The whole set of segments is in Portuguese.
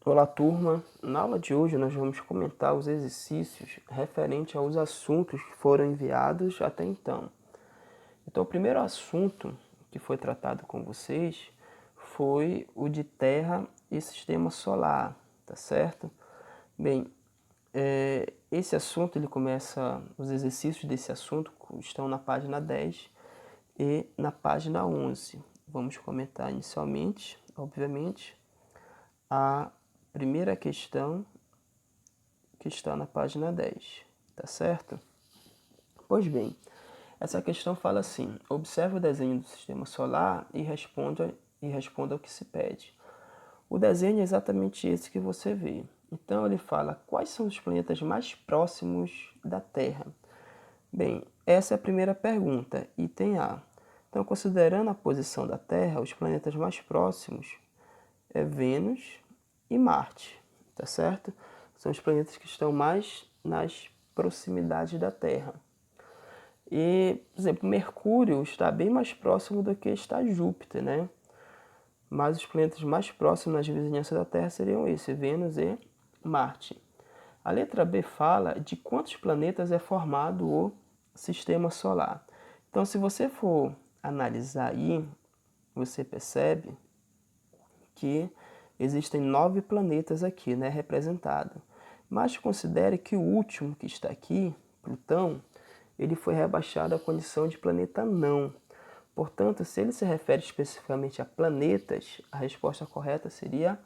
Olá, turma. Na aula de hoje nós vamos comentar os exercícios referentes aos assuntos que foram enviados até então. Então, o primeiro assunto que foi tratado com vocês foi o de Terra e Sistema Solar, tá certo? Bem, esse assunto ele começa, os exercícios desse assunto estão na página 10 e na página 11. Vamos comentar inicialmente, obviamente, a primeira questão que está na página 10, tá certo? Pois bem, essa questão fala assim: observe o desenho do sistema solar e responda ao que se pede. O desenho é exatamente esse que você vê. Então ele fala quais são os planetas mais próximos da Terra. Bem, essa é a primeira pergunta, item A. Então, considerando a posição da Terra, os planetas mais próximos é Vênus e Marte, tá certo? São os planetas que estão mais nas proximidades da Terra. E, por exemplo, Mercúrio está bem mais próximo do que está Júpiter, né? Mas os planetas mais próximos nas vizinhanças da Terra seriam esses, Vênus e Marte. A letra B fala de quantos planetas é formado o sistema solar. Então, se você for analisar aí, você percebe que existem 9 planetas aqui, né, representados. Mas considere que o último que está aqui, Plutão, ele foi rebaixado à condição de planeta não. Portanto, se ele se refere especificamente a planetas, a resposta correta seria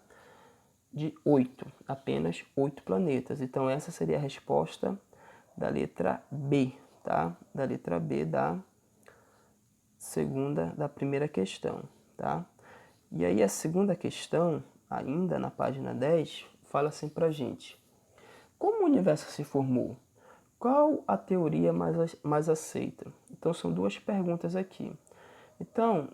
de 8, apenas 8 planetas. Então essa seria a resposta da letra B, tá? Da letra B da primeira questão, tá? E aí a segunda questão, ainda na página 10, fala assim pra gente: como o universo se formou? Qual a teoria mais aceita? Então são duas perguntas aqui. Então,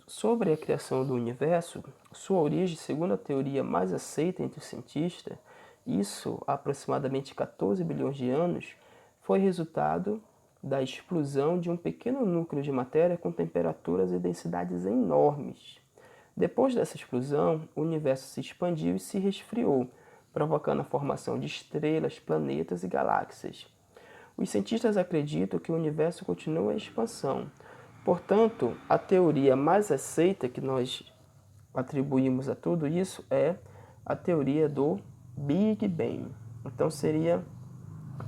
sobre a criação do universo, sua origem, segundo a teoria mais aceita entre os cientistas, isso há aproximadamente 14 bilhões de anos, foi resultado da explosão de um pequeno núcleo de matéria com temperaturas e densidades enormes. Depois dessa explosão, o universo se expandiu e se resfriou, provocando a formação de estrelas, planetas e galáxias. Os cientistas acreditam que o universo continua em expansão. Portanto, a teoria mais aceita que nós atribuímos a tudo isso é a teoria do Big Bang. Então seria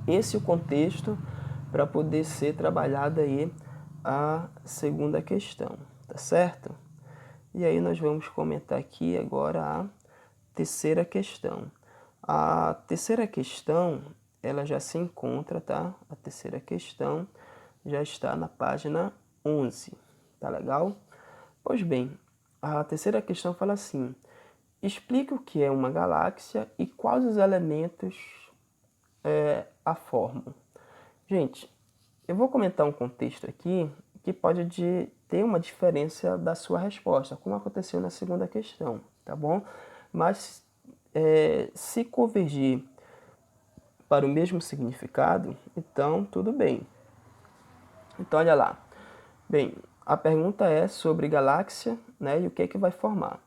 esse o contexto para poder ser trabalhada aí a segunda questão, tá certo? E aí nós vamos comentar aqui agora a terceira questão. A terceira questão, ela já se encontra, tá? A terceira questão já está na página 11, tá legal? Pois bem, a terceira questão fala assim: explique o que é uma galáxia e quais os elementos a formam. Gente, eu vou comentar um contexto aqui que pode ter uma diferença da sua resposta, como aconteceu na segunda questão, tá bom? Mas se convergir para o mesmo significado, então tudo bem. Então olha lá. Bem, a pergunta é sobre galáxia, né, e o que é que vai formar.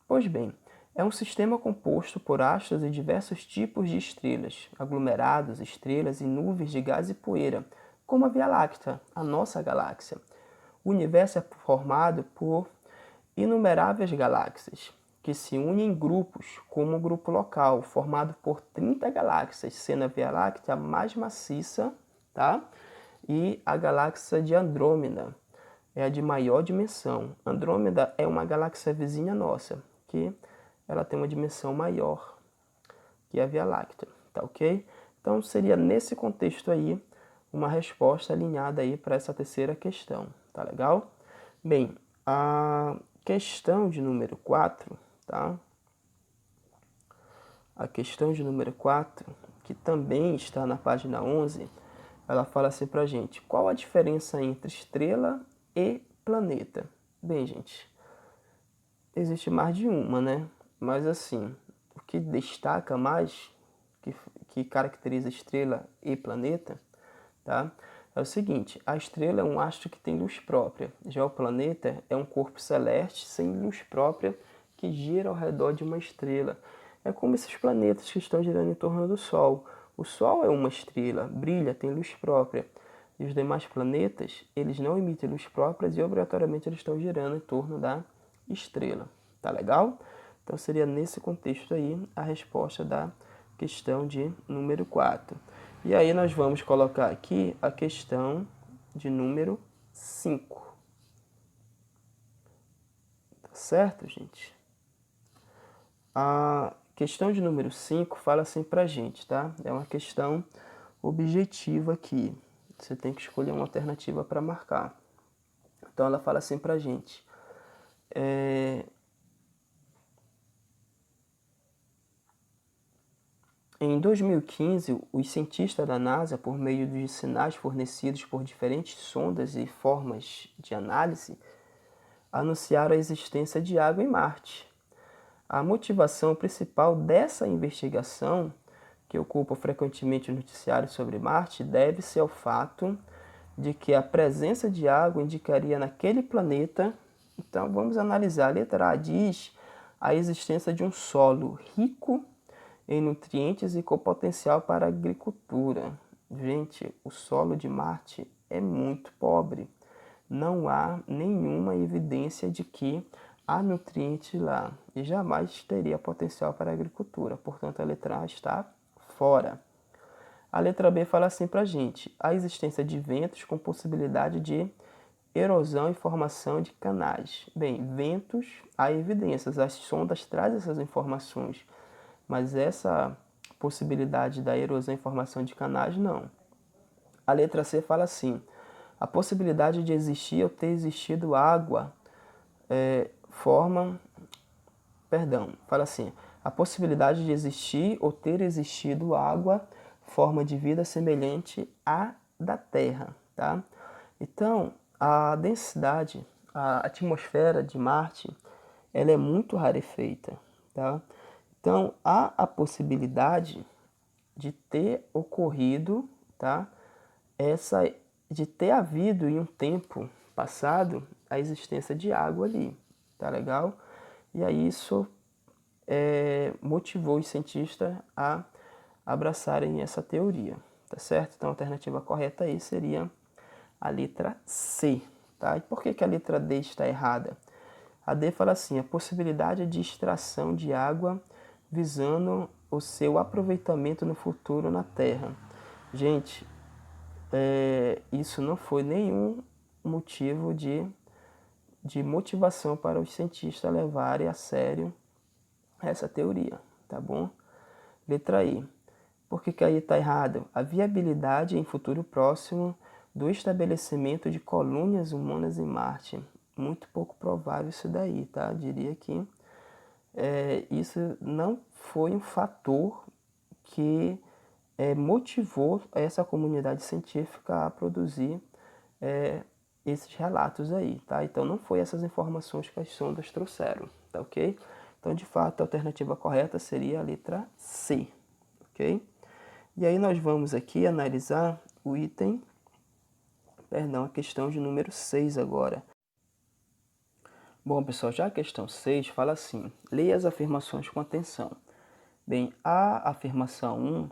Pois bem, é um sistema composto por astros e diversos tipos de estrelas, aglomerados, estrelas e nuvens de gás e poeira, como a Via Láctea, a nossa galáxia. O universo é formado por inumeráveis galáxias, que se unem em grupos, como o grupo local, formado por 30 galáxias, sendo a Via Láctea a mais maciça, tá? E a galáxia de Andrômeda é a de maior dimensão. Andrômeda é uma galáxia vizinha nossa, que ela tem uma dimensão maior que a Via Láctea, tá ok? Então seria nesse contexto aí uma resposta alinhada aí para essa terceira questão, tá legal? Bem, a questão de número 4, tá? A questão de número 4, que também está na página 11, ela fala assim pra gente: qual a diferença entre estrela e planeta? Bem, gente, existe mais de uma, né? Mas assim, o que destaca mais, que caracteriza estrela e planeta, tá? É o seguinte: a estrela é um astro que tem luz própria, já o planeta é um corpo celeste sem luz própria que gira ao redor de uma estrela. É como esses planetas que estão girando em torno do Sol. O Sol é uma estrela, brilha, tem luz própria. E os demais planetas, eles não emitem luz própria e obrigatoriamente eles estão girando em torno da estrela. Tá legal? Então seria nesse contexto aí a resposta da questão de número 4. E aí nós vamos colocar aqui a questão de número 5. Tá certo, gente? A questão de número 5 fala assim pra gente, tá? É uma questão objetiva aqui. Você tem que escolher uma alternativa para marcar. Então ela fala assim pra gente. Em 2015, os cientistas da NASA, por meio dos sinais fornecidos por diferentes sondas e formas de análise, anunciaram a existência de água em Marte. A motivação principal dessa investigação, que ocupa frequentemente o noticiário sobre Marte, deve-se ao fato de que a presença de água indicaria naquele planeta. Então vamos analisar. A letra A diz a existência de um solo rico em nutrientes e com potencial para a agricultura. Gente, o solo de Marte é muito pobre. Não há nenhuma evidência de que há nutrientes lá e jamais teria potencial para a agricultura. Portanto, a letra A está fora. A letra B fala assim para a gente: a existência de ventos com possibilidade de erosão e formação de canais. Bem, ventos, há evidências, as sondas trazem essas informações, mas essa possibilidade da erosão e formação de canais, não. A letra C fala assim: a possibilidade de existir ou ter existido água fala assim: a possibilidade de existir ou ter existido água, forma de vida semelhante à da Terra, tá? Então, a densidade, a atmosfera de Marte, ela é muito rarefeita, tá? Então, há a possibilidade de ter ocorrido, tá? De ter havido em um tempo passado a existência de água ali, tá legal? E aí isso motivou os cientistas a abraçarem essa teoria, tá certo? Então a alternativa correta aí seria a letra C, tá? E por que a letra D está errada? A D fala assim: a possibilidade de extração de água visando o seu aproveitamento no futuro na Terra. Gente, isso não foi nenhum motivo de motivação para os cientistas levarem a sério essa teoria, tá bom? Letra I. Por que aí está errado? A viabilidade em futuro próximo do estabelecimento de colônias humanas em Marte. Muito pouco provável isso daí, tá? Eu diria que isso não foi um fator que motivou essa comunidade científica a produzir esses relatos aí, tá? Então não foi essas informações que as sondas trouxeram, tá ok? Então, de fato, a alternativa correta seria a letra C, ok? E aí nós vamos aqui analisar o item, a questão de número 6 agora. Bom, pessoal, já a questão 6 fala assim: leia as afirmações com atenção. Bem, a afirmação 1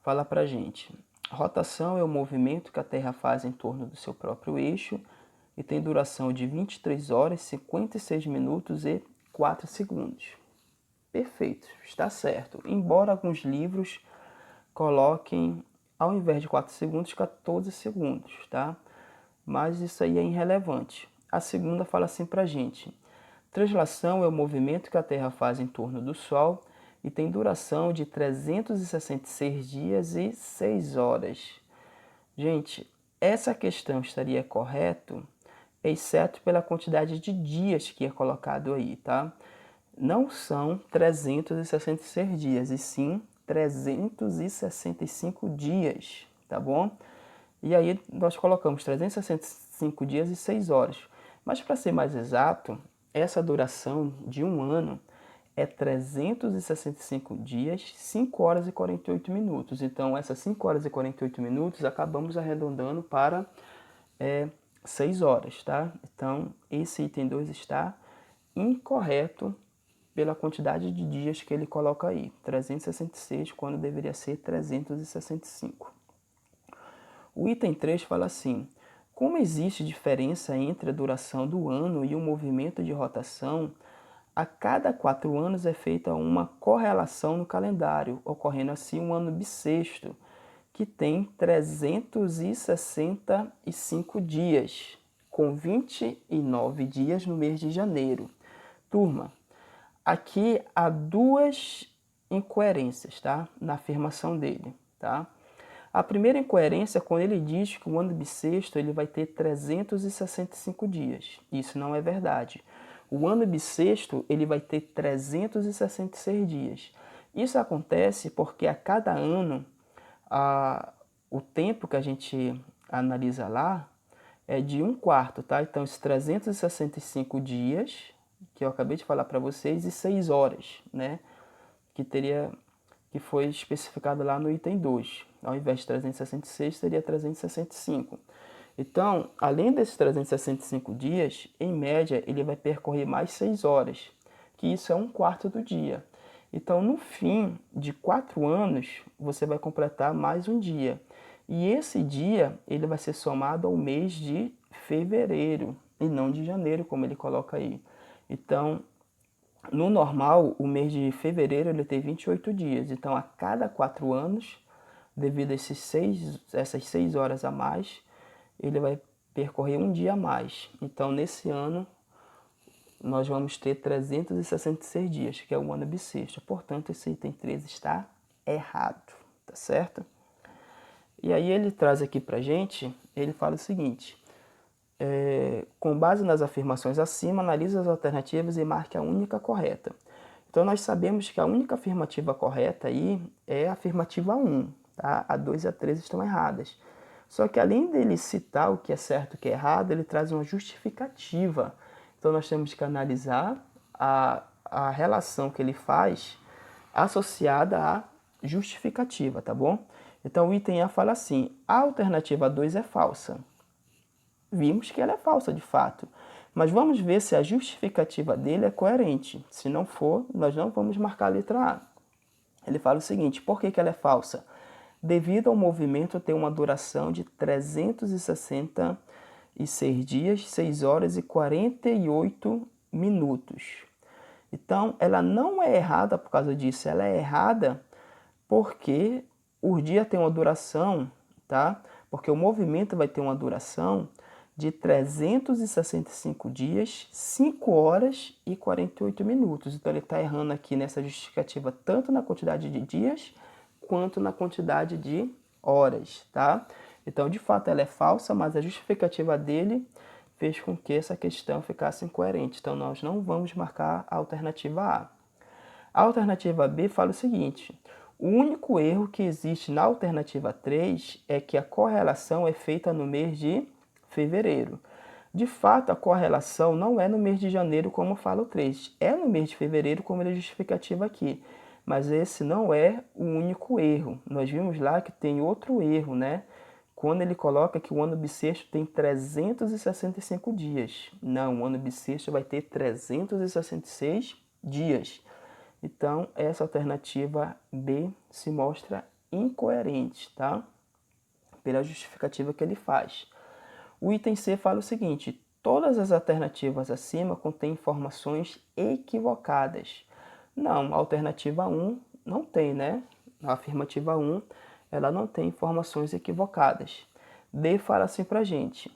fala pra gente: rotação é o movimento que a Terra faz em torno do seu próprio eixo e tem duração de 23 horas, 56 minutos e 4 segundos. Perfeito, está certo. Embora alguns livros coloquem, ao invés de 4 segundos, 14 segundos, tá? Mas isso aí é irrelevante. A segunda fala assim pra gente: translação é o movimento que a Terra faz em torno do Sol e tem duração de 366 dias e 6 horas. Gente, essa questão estaria correto, exceto pela quantidade de dias que é colocado aí, tá? Não são 366 dias, e sim 365 dias, tá bom? E aí nós colocamos 365 dias e 6 horas. Mas para ser mais exato, essa duração de um ano é 365 dias, 5 horas e 48 minutos. Então, essas 5 horas e 48 minutos acabamos arredondando para 6 horas, tá? Então, esse item 2 está incorreto pela quantidade de dias que ele coloca aí, 366, quando deveria ser 365. O item 3 fala assim: como existe diferença entre a duração do ano e o movimento de rotação, a cada 4 anos é feita uma correlação no calendário, ocorrendo assim um ano bissexto, que tem 365 dias, com 29 dias no mês de janeiro. Turma, aqui há duas incoerências, tá? Na afirmação dele, tá? A primeira incoerência é quando ele diz que o ano bissexto ele vai ter 365 dias. Isso não é verdade. O ano bissexto ele vai ter 366 dias. Isso acontece porque a cada ano o tempo que a gente analisa lá é de 1/4, tá? Então, esses 365 dias, que eu acabei de falar para vocês, e 6 horas, né? Que foi especificado lá no item 2. Ao invés de 366, seria 365. Então, além desses 365 dias, em média, ele vai percorrer mais 6 horas, que isso é 1/4 do dia. Então, no fim de 4 anos, você vai completar mais um dia. E esse dia, ele vai ser somado ao mês de fevereiro, e não de janeiro, como ele coloca aí. Então, no normal, o mês de fevereiro ele tem 28 dias. Então, a cada 4 anos, devido a essas 6 horas a mais, ele vai percorrer um dia a mais. Então, nesse ano, nós vamos ter 366 dias, que é o ano bissexto. Portanto, esse item 3 está errado, tá certo? E aí ele traz aqui pra gente, ele fala o seguinte: com base nas afirmações acima, analise as alternativas e marque a única correta. Então, nós sabemos que a única afirmativa correta aí é a afirmativa 1, tá? A 2 e a 3 estão erradas. Só que além dele citar o que é certo e o que é errado, ele traz uma justificativa. Então, nós temos que analisar a relação que ele faz associada à justificativa, tá bom? Então, o item A fala assim: a alternativa 2 é falsa. Vimos que ela é falsa de fato, mas vamos ver se a justificativa dele é coerente. Se não for, nós não vamos marcar a letra A. Ele fala o seguinte: por que ela é falsa? Devido ao movimento ter uma duração de 366 dias, 6 horas e 48 minutos. Então, ela não é errada por causa disso, ela é errada porque o dia tem uma duração, tá? Porque o movimento vai ter uma duração de 365 dias, 5 horas e 48 minutos. Então, ele está errando aqui nessa justificativa, tanto na quantidade de dias, quanto na quantidade de horas, tá? Então, de fato, ela é falsa, mas a justificativa dele fez com que essa questão ficasse incoerente. Então, nós não vamos marcar a alternativa A. A alternativa B fala o seguinte: o único erro que existe na alternativa 3 é que a correlação é feita no mês de fevereiro. De fato, a correlação não é no mês de janeiro, como fala o 3. É no mês de fevereiro, como ele é justificativo aqui. Mas esse não é o único erro. Nós vimos lá que tem outro erro, né? Quando ele coloca que o ano bissexto tem 365 dias. Não, o ano bissexto vai ter 366 dias. Então, essa alternativa B se mostra incoerente, tá? Pela justificativa que ele faz. O item C fala o seguinte: todas as alternativas acima contêm informações equivocadas. Não, a alternativa 1 não tem, né? A afirmativa 1, ela não tem informações equivocadas. D fala assim pra gente: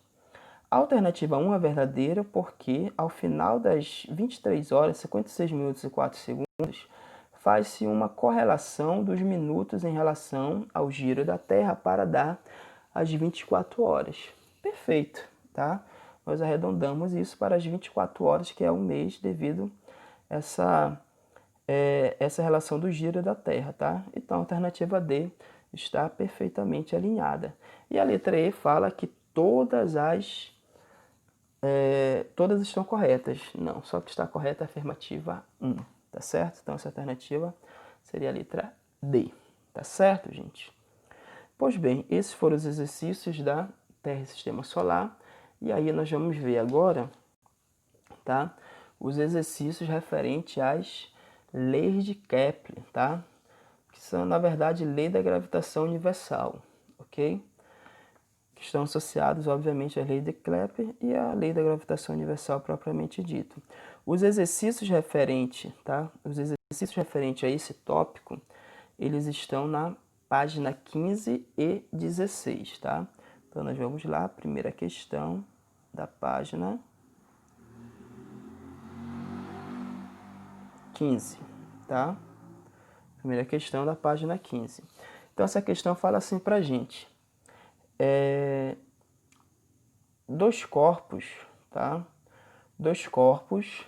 a alternativa 1 é verdadeira porque, ao final das 23 horas, 56 minutos e 4 segundos, faz-se uma correlação dos minutos em relação ao giro da Terra para dar as 24 horas. Perfeito, tá? Nós arredondamos isso para as 24 horas, que é um mês, devido a essa relação do giro da Terra, tá? Então, a alternativa D está perfeitamente alinhada. E a letra E fala que todas estão corretas. Não, só que está correta a afirmativa 1, tá certo? Então, essa alternativa seria a letra D, tá certo, gente? Pois bem, esses foram os exercícios da Terra e Sistema Solar. E aí nós vamos ver agora, tá? Os exercícios referentes às leis de Kepler, tá? Que são, na verdade, lei da gravitação universal, ok? Que estão associados, obviamente, à lei de Kepler e à lei da gravitação universal propriamente dito. Os exercícios referentes, tá? Os exercícios referentes a esse tópico, eles estão na página 15 e 16, tá? Então, nós vamos lá, primeira questão da página 15, tá? Primeira questão da página 15. Então, essa questão fala assim pra gente. Dois corpos, tá? Dois corpos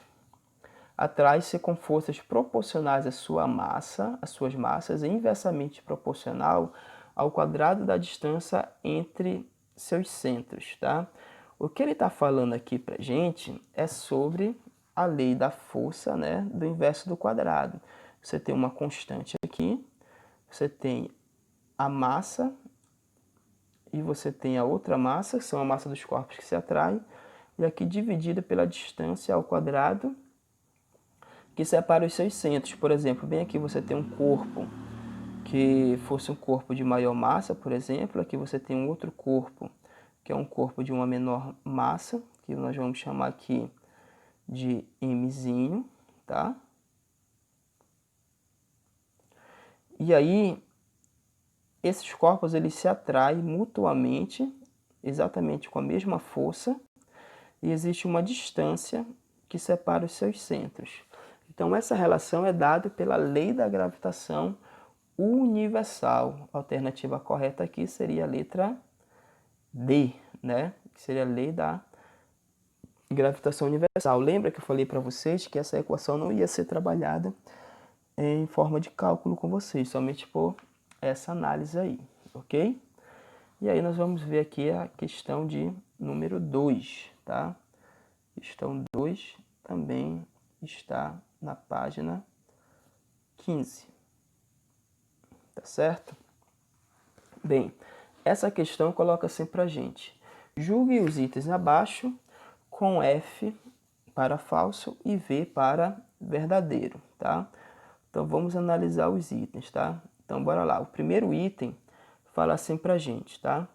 atraem-se com forças proporcionais à sua massa, às suas massas, e inversamente proporcional ao quadrado da distância entre seus centros, tá? O que ele está falando aqui pra gente é sobre a lei da força, né, do inverso do quadrado. Você tem uma constante aqui, você tem a massa e você tem a outra massa, que são a massa dos corpos que se atraem, e aqui dividida pela distância ao quadrado que separa os seus centros. Por exemplo, bem aqui você tem um corpo que fosse um corpo de maior massa, por exemplo. Aqui você tem um outro corpo, que é um corpo de uma menor massa, que nós vamos chamar aqui de Mzinho, tá? E aí, esses corpos eles se atraem mutuamente, exatamente com a mesma força, e existe uma distância que separa os seus centros. Então, essa relação é dada pela lei da gravitação universal. A alternativa correta aqui seria a letra D, né? Que seria a lei da gravitação universal. Lembra que eu falei para vocês que essa equação não ia ser trabalhada em forma de cálculo com vocês, somente por essa análise aí, ok? E aí nós vamos ver aqui a questão de número 2, tá? Questão 2 também está na página 15, tá certo? Bem, essa questão coloca assim pra gente. Julgue os itens abaixo com F para falso e V para verdadeiro, tá? Então vamos analisar os itens, tá? Então bora lá. O primeiro item fala assim pra gente, tá?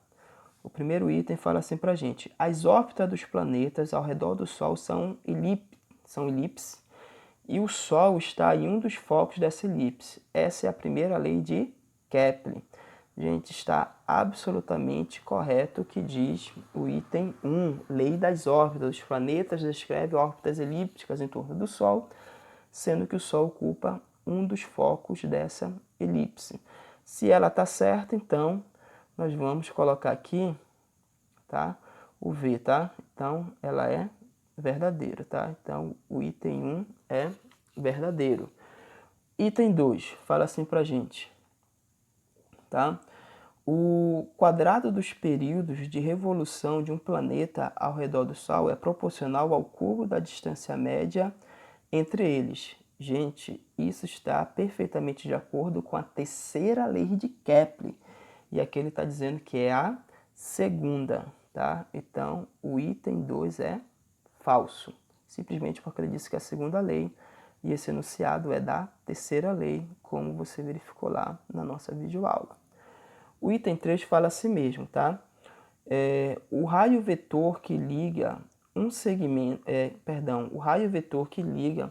O primeiro item fala assim pra gente. As órbitas dos planetas ao redor do Sol são elipses e o Sol está em um dos focos dessa elipse. Essa é a primeira lei de Kepler. Gente, está absolutamente correto o que diz o item 1, lei das órbitas. Os planetas descrevem órbitas elípticas em torno do Sol, sendo que o Sol ocupa um dos focos dessa elipse. Se ela está certa, então nós vamos colocar aqui, tá? O V, tá? Então ela é verdadeira, tá? Então o item 1 é verdadeiro. Item 2 fala assim pra gente, tá? O quadrado dos períodos de revolução de um planeta ao redor do Sol é proporcional ao cubo da distância média entre eles. Gente, isso está perfeitamente de acordo com a terceira lei de Kepler. E aqui ele está dizendo que é a segunda, tá? Então, o item 2 é falso. Simplesmente porque ele disse que é a segunda lei e esse enunciado é da terceira lei, como você verificou lá na nossa videoaula. O item 3 fala assim mesmo, tá? O raio vetor que liga um segmento, o raio vetor que liga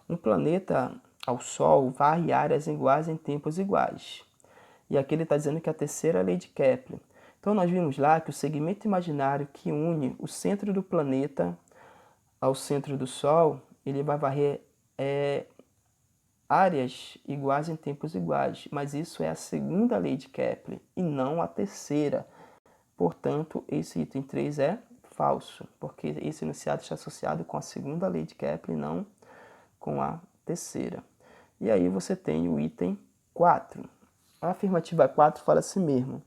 um planeta ao Sol varre áreas iguais em tempos iguais. E aqui ele está dizendo que é a terceira lei de Kepler. Então nós vimos lá que o segmento imaginário que une o centro do planeta ao centro do Sol, ele vai varrer áreas iguais em tempos iguais, mas isso é a segunda lei de Kepler e não a terceira. Portanto, esse item 3 é falso, porque esse enunciado está associado com a segunda lei de Kepler e não com a terceira. E aí você tem o item 4. A afirmativa 4 fala assim mesmo.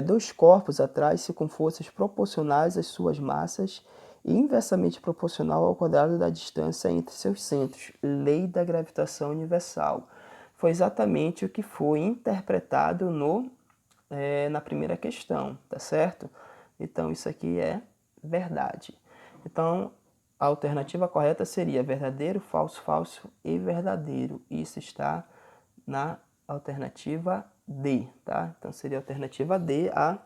Dois corpos atraem-se com forças proporcionais às suas massas e inversamente proporcional ao quadrado da distância entre seus centros. Lei da gravitação universal. Foi exatamente o que foi interpretado na primeira questão, tá certo? Então, isso aqui é verdade. Então, a alternativa correta seria verdadeiro, falso, falso e verdadeiro. Isso está na alternativa D, tá? Então seria a alternativa D, a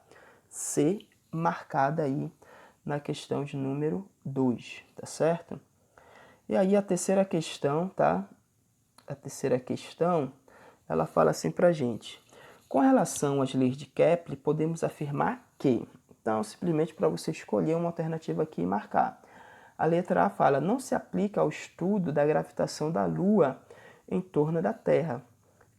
C, marcada aí na questão de número 2, tá certo? E aí a terceira questão, tá? A terceira questão, ela fala assim pra gente. Com relação às leis de Kepler, podemos afirmar que... Então, simplesmente para você escolher uma alternativa aqui e marcar. A letra A fala, não se aplica ao estudo da gravitação da Lua em torno da Terra.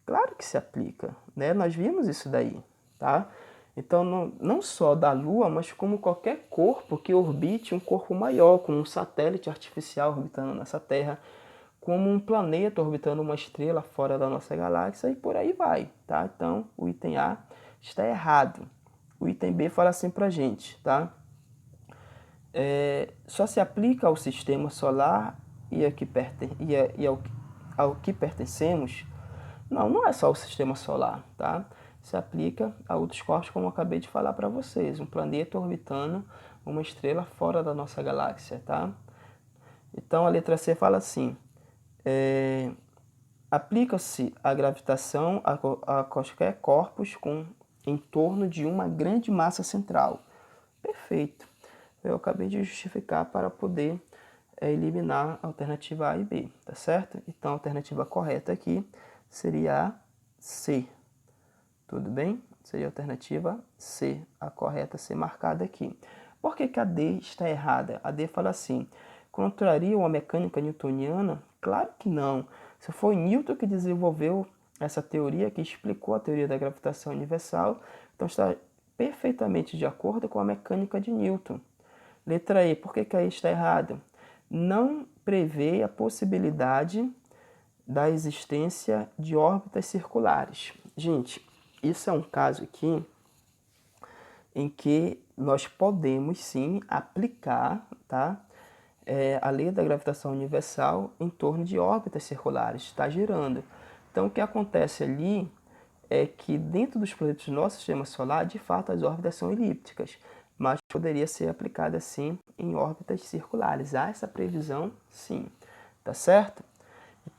Claro que se aplica, né? Nós vimos isso daí, tá? Então, não só da Lua, mas como qualquer corpo que orbite um corpo maior, como um satélite artificial orbitando nessa Terra, como um planeta orbitando uma estrela fora da nossa galáxia e por aí vai, tá? Então, o item A está errado. O item B fala assim pra gente, tá? Só se aplica ao sistema solar e ao que pertencemos. Não, não é só o sistema solar, tá? Se aplica a outros corpos, como eu acabei de falar para vocês. Um planeta orbitando uma estrela fora da nossa galáxia, tá? Então, a letra C fala assim, aplica-se a gravitação a quaisquer corpos em torno de uma grande massa central. Perfeito. Eu acabei de justificar para poder eliminar a alternativa A e B, tá certo? Então, a alternativa correta aqui seria a C. Tudo bem? Seria a alternativa C, a correta a ser marcada aqui. Por que a D está errada? A D fala assim, contraria a mecânica newtoniana? Claro que não. Se foi Newton que desenvolveu essa teoria, que explicou a teoria da gravitação universal, então está perfeitamente de acordo com a mecânica de Newton. Letra E, por que aí está errado? Não prevê a possibilidade da existência de órbitas circulares. Gente, isso é um caso aqui em que nós podemos sim aplicar, tá? A lei da gravitação universal em torno de órbitas circulares, está girando. Então, o que acontece ali é que dentro dos planetas do nosso sistema solar, de fato, as órbitas são elípticas, mas poderia ser aplicada sim em órbitas circulares. Há essa previsão, sim, tá certo?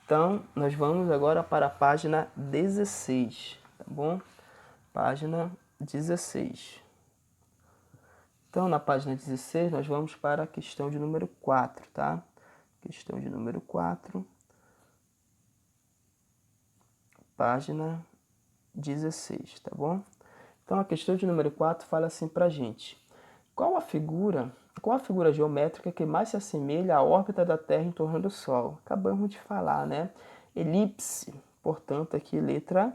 Então, nós vamos agora para a página 16, tá bom? Página 16. Então, na página 16, nós vamos para a questão de número 4, tá? Questão de número 4, página 16, tá bom? Então, a questão de número 4 fala assim pra gente. Qual a figura geométrica que mais se assemelha à órbita da Terra em torno do Sol? Acabamos de falar, né? Elipse. Portanto, aqui letra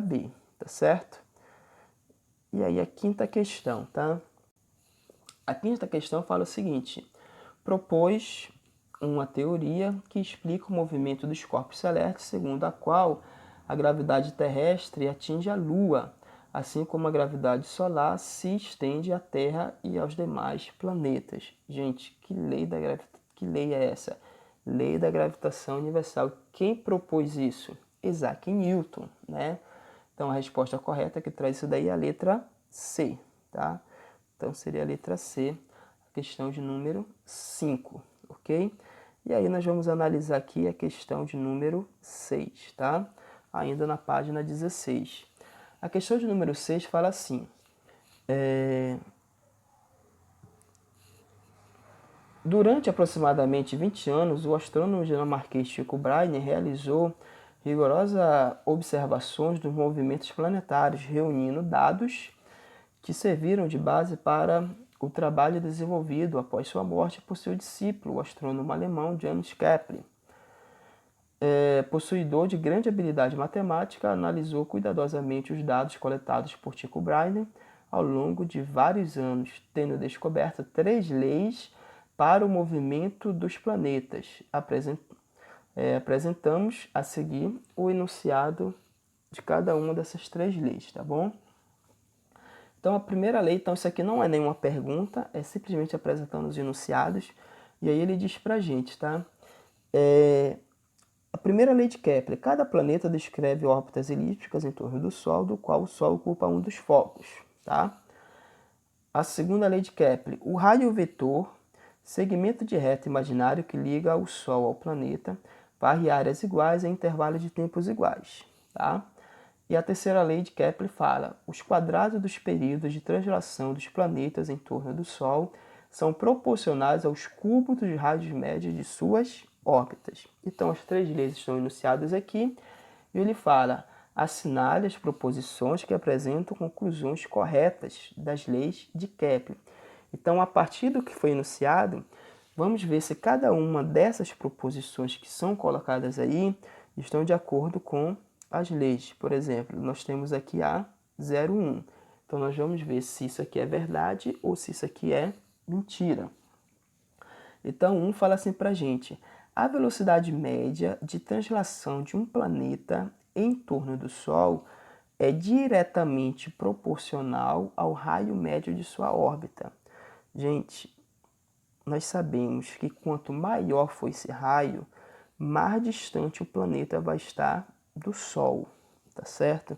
B, tá certo? E aí a quinta questão, tá? A quinta questão fala o seguinte. Propôs uma teoria que explica o movimento dos corpos celestes, segundo a qual a gravidade terrestre atinge a Lua, assim como a gravidade solar se estende à Terra e aos demais planetas. Gente, que lei é essa? Lei da gravitação universal. Quem propôs isso? Isaac Newton, né? Então, a resposta correta que traz isso daí é a letra C, tá? Então, seria a letra C, a questão de número 5, ok? E aí, nós vamos analisar aqui a questão de número 6, tá? Ainda na página 16. A questão de número 6 fala assim, durante aproximadamente 20 anos, o astrônomo dinamarquês Tycho Brahe realizou rigorosas observações dos movimentos planetários, reunindo dados que serviram de base para o trabalho desenvolvido após sua morte por seu discípulo, o astrônomo alemão Johannes Kepler. Possuidor de grande habilidade matemática, analisou cuidadosamente os dados coletados por Tycho Brahe ao longo de vários anos, tendo descoberto 3 leis para o movimento dos planetas. Apresentamos a seguir o enunciado de cada uma dessas 3 leis, tá bom? Então, a primeira lei, então isso aqui não é nenhuma pergunta, é simplesmente apresentando os enunciados. E aí ele diz pra gente, tá? A primeira lei de Kepler, cada planeta descreve órbitas elípticas em torno do Sol, do qual o Sol ocupa um dos focos, tá? A segunda lei de Kepler, o raio vetor segmento de reta imaginário que liga o Sol ao planeta varre áreas iguais em intervalos de tempos iguais. Tá? E a terceira lei de Kepler fala: os quadrados dos períodos de translação dos planetas em torno do Sol são proporcionais aos cúbitos de raios médios de suas órbitas. Então, as três leis estão enunciadas aqui e ele fala: assinale as proposições que apresentam conclusões corretas das leis de Kepler. Então, a partir do que foi enunciado, vamos ver se cada uma dessas proposições que são colocadas aí estão de acordo com as leis. Por exemplo, nós temos aqui a 01. Então, nós vamos ver se isso aqui é verdade ou se isso aqui é mentira. Então, 1 fala assim pra gente: a velocidade média de translação de um planeta em torno do Sol é diretamente proporcional ao raio médio de sua órbita. Gente, nós sabemos que quanto maior for esse raio, mais distante o planeta vai estar do Sol, tá certo?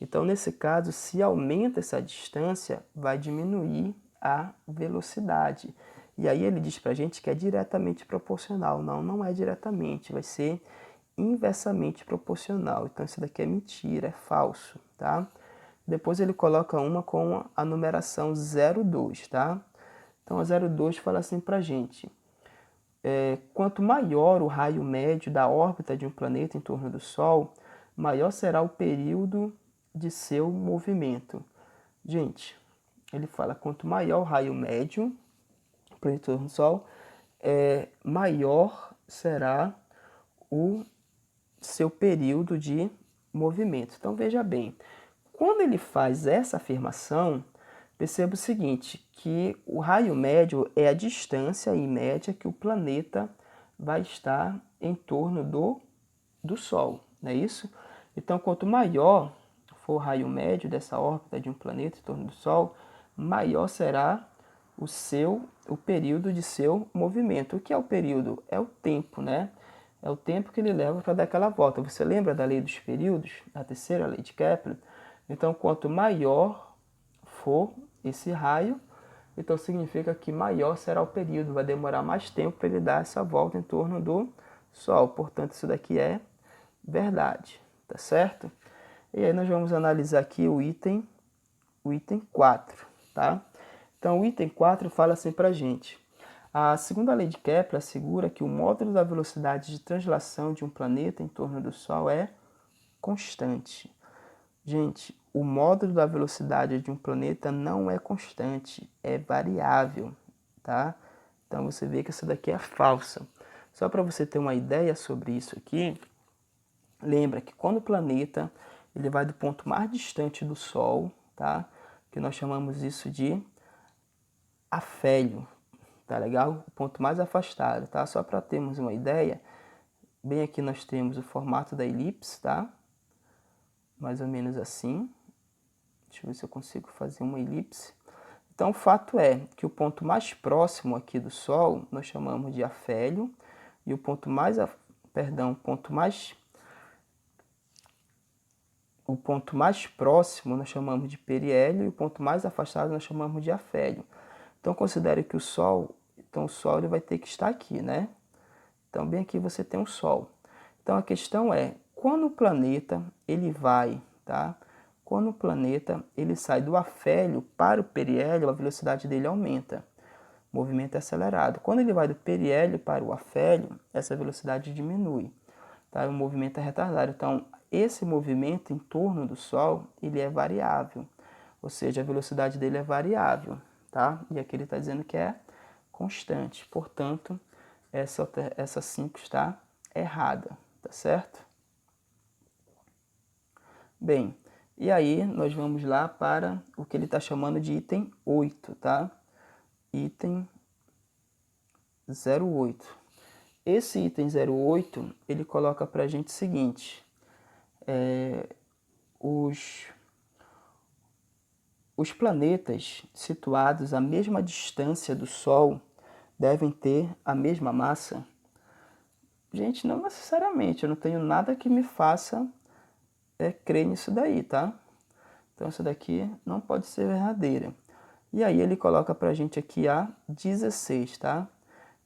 Então, nesse caso, se aumenta essa distância, vai diminuir a velocidade. E aí ele diz pra gente que é diretamente proporcional. Não, não é diretamente, vai ser inversamente proporcional. Então, isso daqui é mentira, é falso, tá? Depois ele coloca uma com a numeração 02, tá? Então, a 02 fala assim pra gente: quanto maior o raio médio da órbita de um planeta em torno do Sol, maior será o período de seu movimento. Gente, ele fala: quanto maior o raio médio para em torno do Sol, maior será o seu período de movimento. Então veja bem, quando ele faz essa afirmação, perceba o seguinte, que o raio médio é a distância em média que o planeta vai estar em torno do Sol, não é isso? Então, quanto maior for o raio médio dessa órbita de um planeta em torno do Sol, maior será o período de seu movimento. O que é o período? É o tempo, né? É o tempo que ele leva para dar aquela volta. Você lembra da lei dos períodos, a terceira lei de Kepler? Então, quanto maior for esse raio, então significa que maior será o período, vai demorar mais tempo para ele dar essa volta em torno do Sol. Portanto, isso daqui é verdade, tá certo? E aí nós vamos analisar aqui o item 4, tá? Então, o item 4 fala assim pra gente: a segunda lei de Kepler assegura que o módulo da velocidade de translação de um planeta em torno do Sol é constante. Gente, o módulo da velocidade de um planeta não é constante, é variável, tá? Então você vê que essa daqui é falsa. Só para você ter uma ideia sobre isso aqui, lembra que quando o planeta ele vai do ponto mais distante do Sol, tá? Que nós chamamos isso de afélio, tá legal? O ponto mais afastado, tá? Só para termos uma ideia, bem aqui nós temos o formato da elipse, tá? Mais ou menos assim. Deixa eu ver se eu consigo fazer uma elipse. Então, o fato é que o ponto mais próximo aqui do Sol nós chamamos de afélio e o ponto mais próximo nós chamamos de periélio e o ponto mais afastado nós chamamos de afélio. Então, considere que o Sol ele vai ter que estar aqui, né? Então, bem aqui você tem o Sol. Então, a questão é, quando o planeta ele vai, tá? Quando o planeta ele sai do afélio para o periélio, a velocidade dele aumenta. O movimento é acelerado. Quando ele vai do periélio para o afélio, essa velocidade diminui. Tá? O movimento é retardado. Então, esse movimento em torno do Sol, ele é variável. Ou seja, a velocidade dele é variável. Tá? E aqui ele está dizendo que é constante. Portanto, essa 5 está errada. Tá certo? Bem, e aí nós vamos lá para o que ele está chamando de item 8, tá? Item 08. Esse item 08, ele coloca para a gente o seguinte: os planetas situados à mesma distância do Sol devem ter a mesma massa? Gente, não necessariamente, eu não tenho nada que me faça crer nisso daí, tá? Então, isso daqui não pode ser verdadeira. E aí ele coloca pra gente aqui a 16, tá?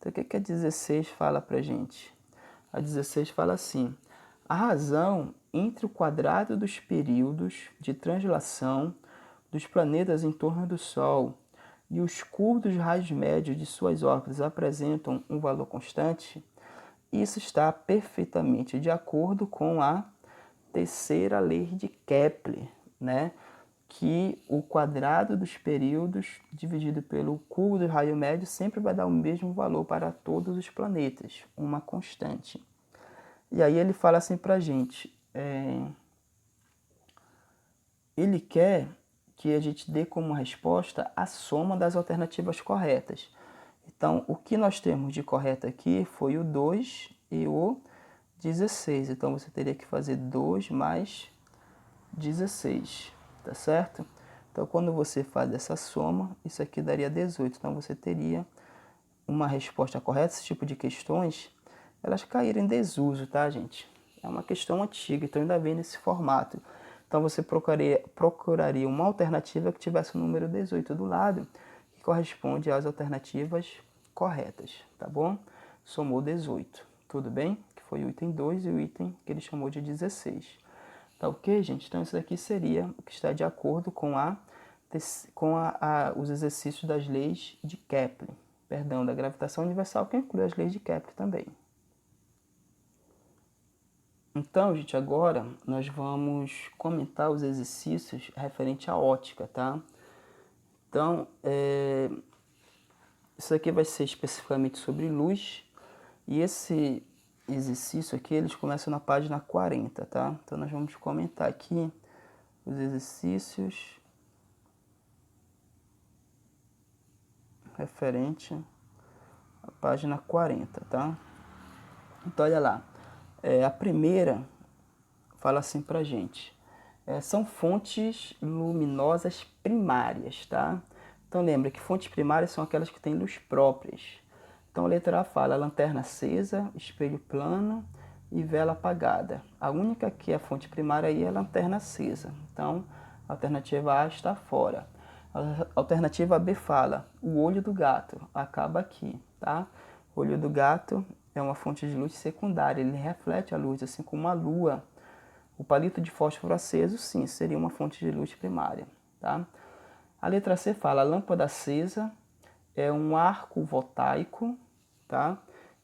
Então, o que a 16 fala para a gente? A 16 fala assim: a razão entre o quadrado dos períodos de translação dos planetas em torno do Sol e os cubos dos raios médios de suas órbitas apresentam um valor constante, isso está perfeitamente de acordo com a terceira lei de Kepler, né? Que o quadrado dos períodos dividido pelo cubo do raio médio sempre vai dar o mesmo valor para todos os planetas, uma constante. E aí ele fala assim pra gente, ele quer que a gente dê como resposta a soma das alternativas corretas. Então, o que nós temos de correto aqui foi o 2 e o 16. Então, você teria que fazer 2 mais 16, tá certo? Então, quando você faz essa soma, isso aqui daria 18. Então, você teria uma resposta correta. Esse tipo de questões, elas caíram em desuso, tá, gente? É uma questão antiga, então ainda vem nesse formato. Então, você procuraria uma alternativa que tivesse o número 18 do lado, que corresponde às alternativas corretas, tá bom? Somou 18, tudo bem? Que foi o item 2 e o item que ele chamou de 16. Tá ok, gente? Então, isso daqui seria o que está de acordo com os exercícios das leis de Kepler. Perdão, da gravitação universal, que inclui as leis de Kepler também. Então, gente, agora nós vamos comentar os exercícios referente à ótica, tá? Então, isso aqui vai ser especificamente sobre luz, e esse exercício aqui, eles começam na página 40, tá? Então, nós vamos comentar aqui os exercícios referente à página 40, tá? Então, olha lá. A primeira fala assim pra gente. São fontes luminosas primárias, tá? Então, lembra que fontes primárias são aquelas que têm luz próprias. Então, a letra A fala lanterna acesa, espelho plano e vela apagada. A única que é a fonte primária aí é a lanterna acesa. Então, a alternativa A está fora. A alternativa B fala o olho do gato. Acaba aqui, tá? O olho do gato é uma fonte de luz secundária. Ele reflete a luz, assim como a lua. O palito de fósforo aceso, sim, seria uma fonte de luz primária, tá? A letra C fala, a lâmpada acesa é um arco voltaico, tá?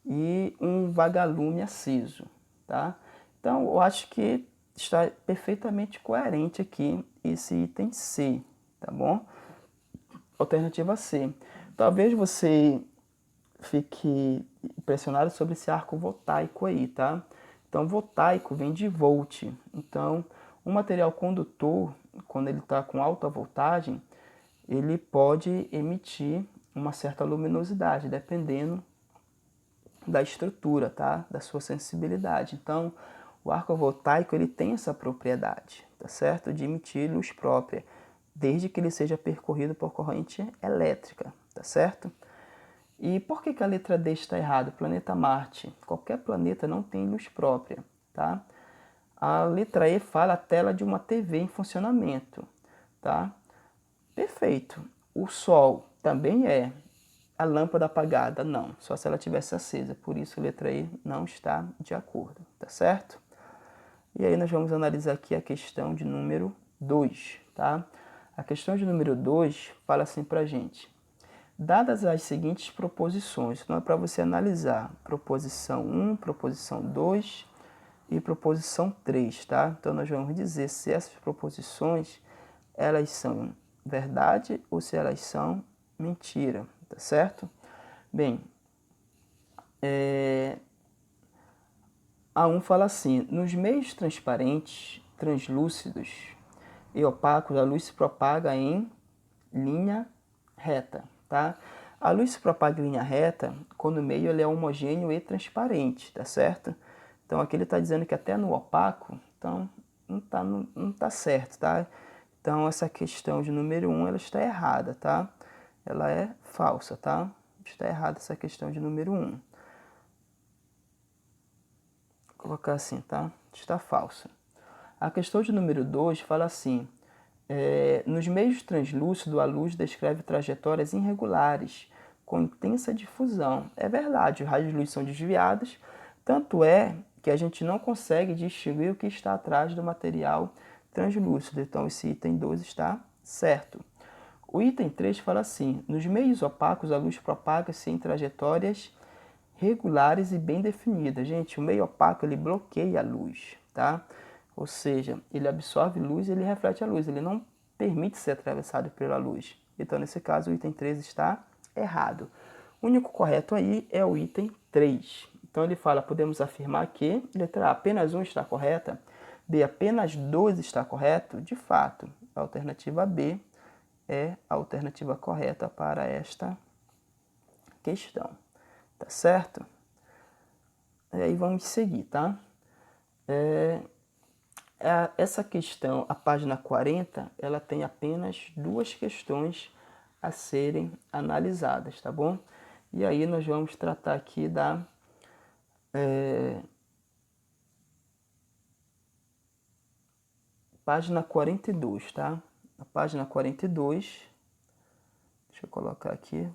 E um vagalume aceso, tá? Então, eu acho que está perfeitamente coerente aqui esse item C, tá bom? Alternativa C. Talvez você fique impressionado sobre esse arco voltaico aí, tá? Então, voltaico vem de volt. Então, um material condutor, quando ele está com alta voltagem, ele pode emitir uma certa luminosidade, dependendo da estrutura, tá? Da sua sensibilidade. Então, o arco voltaico ele tem essa propriedade, tá certo? De emitir luz própria, desde que ele seja percorrido por corrente elétrica, tá certo? E por que a letra D está errada? Planeta Marte. Qualquer planeta não tem luz própria, tá? A letra E fala a tela de uma TV em funcionamento, tá? Perfeito. O Sol também é. A lâmpada apagada, não. Só se ela tivesse acesa. Por isso a letra E não está de acordo, tá certo? E aí nós vamos analisar aqui a questão de número 2, tá? A questão de número 2 fala assim pra gente. Dadas as seguintes proposições, então é para você analisar proposição 1, proposição 2 e proposição 3, tá? Então nós vamos dizer se essas proposições elas são verdade ou se elas são mentira, tá certo? Bem, a 1 fala assim, nos meios transparentes, translúcidos e opacos, a luz se propaga em linha reta, tá? A luz se propaga em linha reta quando o meio ele é homogêneo e transparente, tá certo? Então aqui ele está dizendo que até no opaco, então não tá certo, tá? Então essa questão de número 1 ela está errada, tá? Ela é falsa, tá? Está errada essa questão de número 1. Vou colocar assim, tá? Está falsa. A questão de número 2 fala assim, nos meios translúcidos, a luz descreve trajetórias irregulares, com intensa difusão. É verdade, os raios de luz são desviados, tanto é que a gente não consegue distinguir o que está atrás do material translúcido. Então, esse item 2 está certo. O item 3 fala assim: nos meios opacos, a luz propaga-se em trajetórias regulares e bem definidas. Gente, o meio opaco ele bloqueia a luz, tá? Ou seja, ele absorve luz e ele reflete a luz, ele não permite ser atravessado pela luz. Então, nesse caso, o item 3 está errado. O único correto aí é o item 3. Então, ele fala, podemos afirmar que, letra A, apenas 1 está correta, B, apenas 2 está correto. De fato, a alternativa B é a alternativa correta para esta questão. Tá certo? E aí vamos seguir, tá? Essa questão, a página 40, ela tem apenas 2 questões a serem analisadas, tá bom? E aí nós vamos tratar aqui da página 42, tá? A página 42, deixa eu colocar aqui,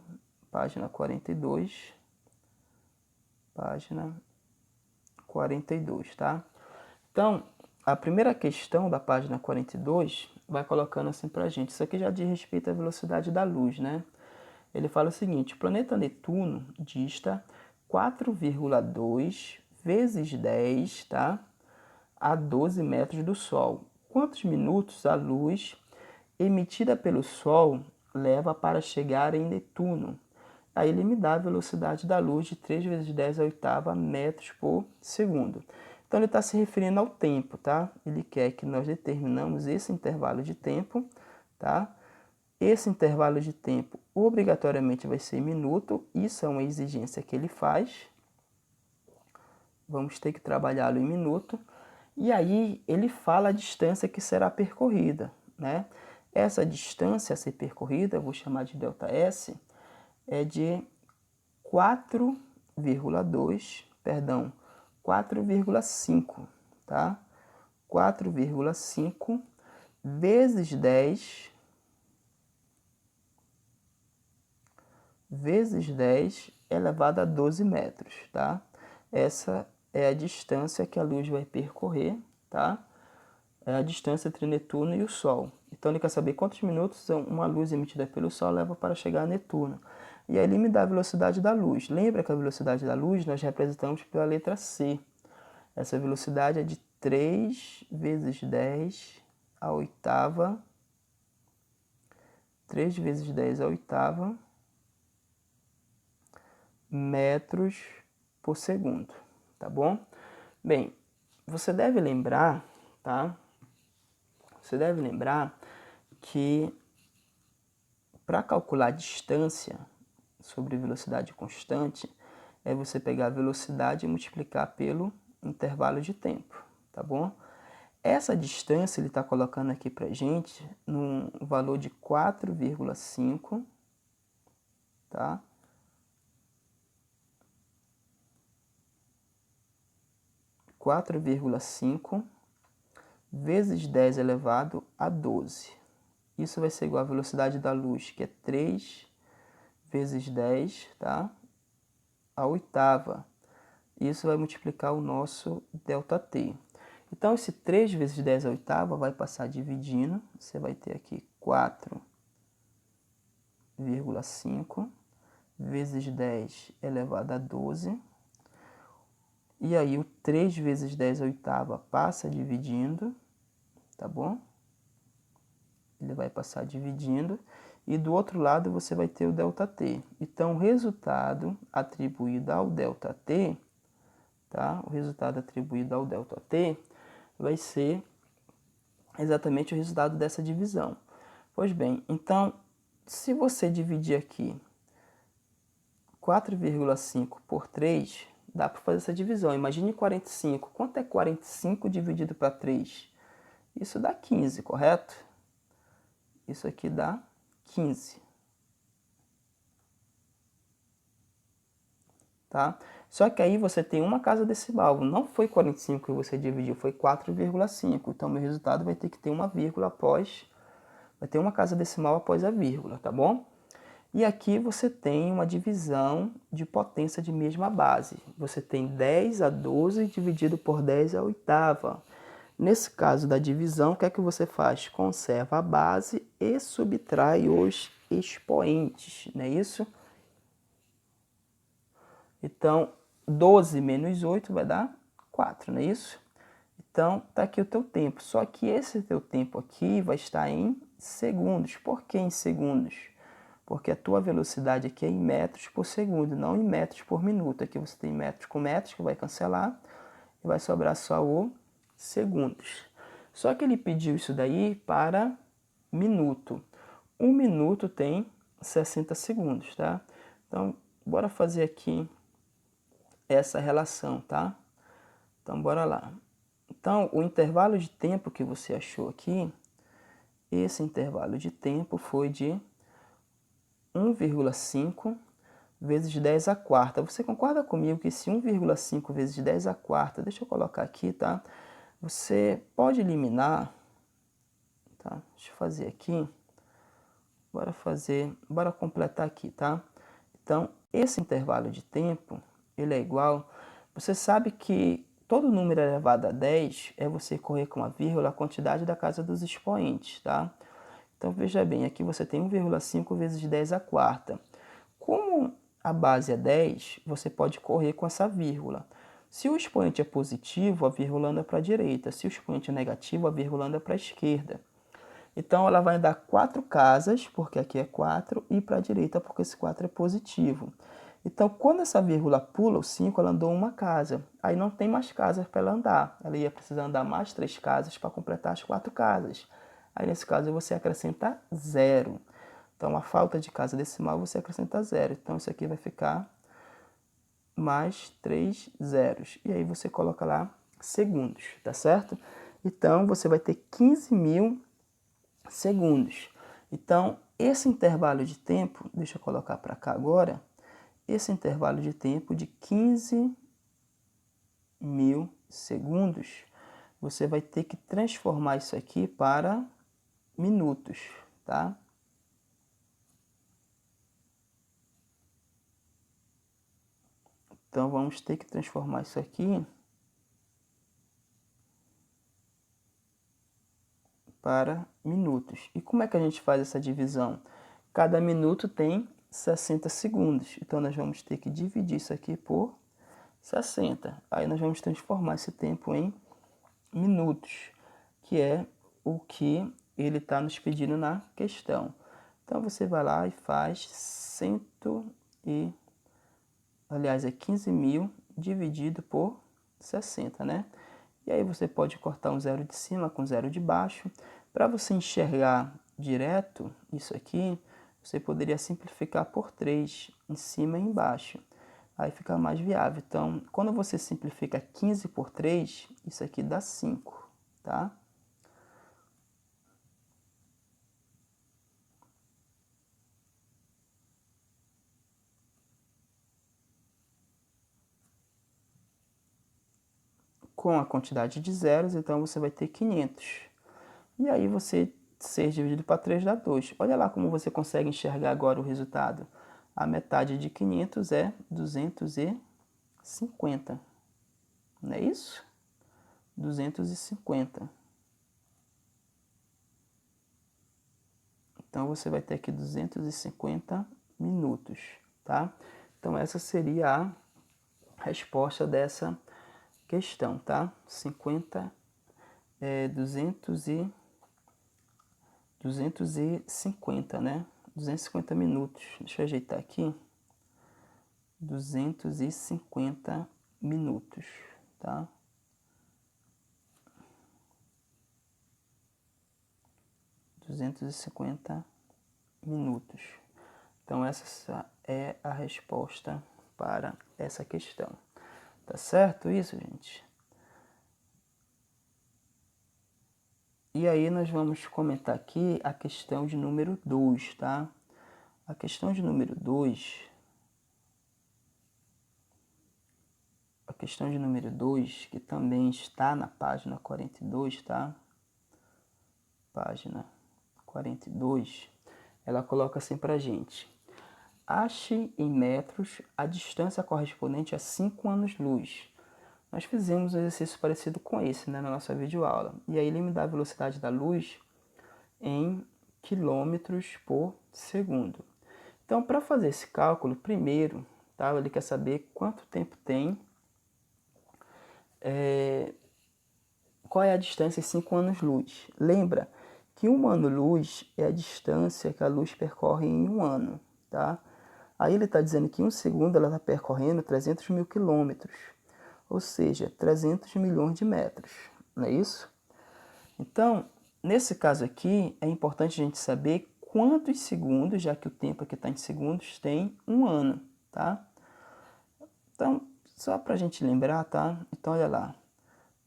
página 42, página 42, tá? Então, a primeira questão da página 42 vai colocando assim pra gente. Isso aqui já diz respeito à velocidade da luz, né? Ele fala o seguinte: o planeta Netuno dista 4,2 vezes 10, tá? A 12 metros do Sol. Quantos minutos a luz emitida pelo Sol leva para chegar em Netuno? Aí ele me dá a velocidade da luz de 3 vezes 10 a oitava metros por segundo. Então ele está se referindo ao tempo, tá? Ele quer que nós determinamos esse intervalo de tempo, tá? Esse intervalo de tempo obrigatoriamente vai ser minuto, isso é uma exigência que ele faz. Vamos ter que trabalhá-lo em minuto. E aí ele fala a distância que será percorrida, né? Essa distância a ser percorrida, eu vou chamar de ΔS, é de 4,5, tá? 4,5 vezes 10 elevado a 12 metros, tá? Essa é a distância que a luz vai percorrer, tá? É a distância entre Netuno e o Sol. Então ele quer saber quantos minutos uma luz emitida pelo Sol leva para chegar a Netuno. E aí ele me dá a velocidade da luz. Lembra que a velocidade da luz nós representamos pela letra C. Essa velocidade é de 3 vezes 10 a oitava. 3 vezes 10 a oitava metros por segundo, tá bom? Bem, você deve lembrar, tá? Você deve lembrar que para calcular a distância sobre velocidade constante, é você pegar a velocidade e multiplicar pelo intervalo de tempo, tá bom? Essa distância ele está colocando aqui para gente num valor de 4,5, tá? 4,5 vezes 10 elevado a 12. Isso vai ser igual à velocidade da luz, que é 3 vezes 10, tá? A oitava. Isso vai multiplicar o nosso ΔT. Então, esse 3 vezes 10 a oitava vai passar dividindo. Você vai ter aqui 4,5 vezes 10 elevado a 12. E aí, o 3 vezes 10 a oitava passa dividindo, tá bom? Ele vai passar dividindo. E do outro lado, você vai ter o ΔT. Então, o resultado atribuído ao ΔT, tá? O resultado atribuído ao ΔT vai ser exatamente o resultado dessa divisão. Pois bem, então, se você dividir aqui 4,5 por 3, dá para fazer essa divisão. Imagine 45. Quanto é 45 dividido para 3? Isso dá 15, correto? Isso aqui dá 15. Tá? Só que aí você tem uma casa decimal. Não foi 45 que você dividiu, foi 4,5. Então, meu resultado vai ter que ter uma vírgula após... Vai ter uma casa decimal após a vírgula, tá bom? E aqui você tem uma divisão de potência de mesma base. Você tem 10 a 12 dividido por 10 à oitava. Nesse caso da divisão, o que é que você faz? Conserva a base e subtrai os expoentes, não é isso? Então, 12 menos 8 vai dar 4, não é isso? Então, tá aqui o teu tempo. Só que esse teu tempo aqui vai estar em segundos. Por que em segundos? Porque a tua velocidade aqui é em metros por segundo, não em metros por minuto. Aqui você tem metros com metros, que vai cancelar, e vai sobrar só o segundos. Só que ele pediu isso daí para minuto. Um minuto tem 60 segundos, tá? Então, bora fazer aqui essa relação, tá? Então, bora lá. Então, o intervalo de tempo que você achou aqui, esse intervalo de tempo foi de 1,5 vezes 10 a quarta. Você concorda comigo que esse 1,5 vezes 10 a quarta, deixa eu colocar aqui, tá? Você pode eliminar, tá? Deixa eu fazer aqui. Bora completar aqui, tá? Então, esse intervalo de tempo, ele é igual. Você sabe que todo número elevado a 10 é você correr com a vírgula a quantidade da casa dos expoentes, tá? Então, veja bem, aqui você tem 1,5 vezes 10 a quarta. Como a base é 10, você pode correr com essa vírgula. Se o expoente é positivo, a vírgula anda para a direita. Se o expoente é negativo, a vírgula anda para a esquerda. Então, ela vai dar 4 casas, porque aqui é 4, e para a direita, porque esse 4 é positivo. Então, quando essa vírgula pula o 5, ela andou uma casa. Aí não tem mais casas para ela andar. Ela ia precisar andar mais 3 casas para completar as 4 casas. Aí, nesse caso, você acrescenta 0. Então, a falta de casa decimal, você acrescenta 0. Então, isso aqui vai ficar mais 3 zeros. E aí, você coloca lá segundos, tá certo? Então, você vai ter 15.000 segundos. Então, esse intervalo de tempo, deixa eu colocar para cá agora, esse intervalo de tempo de 15.000 segundos, você vai ter que transformar isso aqui para minutos, tá? Então, vamos ter que transformar isso aqui para minutos. E como é que a gente faz essa divisão? Cada minuto tem 60 segundos. Então, nós vamos ter que dividir isso aqui por 60. Aí nós vamos transformar esse tempo em minutos, que é o que ele está nos pedindo na questão. Então, você vai lá e faz 15.000 dividido por 60, né? E aí você pode cortar um zero de cima com zero de baixo. Para você enxergar direto isso aqui, você poderia simplificar por 3 em cima e embaixo. Aí fica mais viável. Então, quando você simplifica 15 por 3, isso aqui dá 5, tá? Com a quantidade de zeros, então você vai ter 500. E aí você 6 dividido para 3 dá 2. Olha lá como você consegue enxergar agora o resultado. A metade de 500 é 250. Não é isso? 250. Então você vai ter aqui 250 minutos, tá? Então essa seria a resposta dessa questão, tá? 250, né? 250 minutos. Deixa eu ajeitar aqui. 250 minutos, tá? 250 minutos. Então essa é a resposta para essa questão. Tá certo isso, gente? E aí nós vamos comentar aqui a questão de número 2, tá? A questão de número 2, que também está na página 42, tá? Página 42, ela coloca assim pra gente. Ache em metros a distância correspondente a 5 anos-luz. Nós fizemos um exercício parecido com esse, né, na nossa videoaula. E aí ele me dá a velocidade da luz em quilômetros por segundo. Então, para fazer esse cálculo, primeiro, tá, ele quer saber quanto tempo tem, qual é a distância em 5 anos-luz. Lembra que 1 ano-luz é a distância que a luz percorre em 1 ano, tá? Aí ele está dizendo que em 1 segundo ela está percorrendo 300 mil quilômetros, ou seja, 300 milhões de metros, não é isso? Então, nesse caso aqui, é importante a gente saber quantos segundos, já que o tempo aqui está em segundos, tem 1 ano, tá? Então, só para a gente lembrar, tá? Então, olha lá.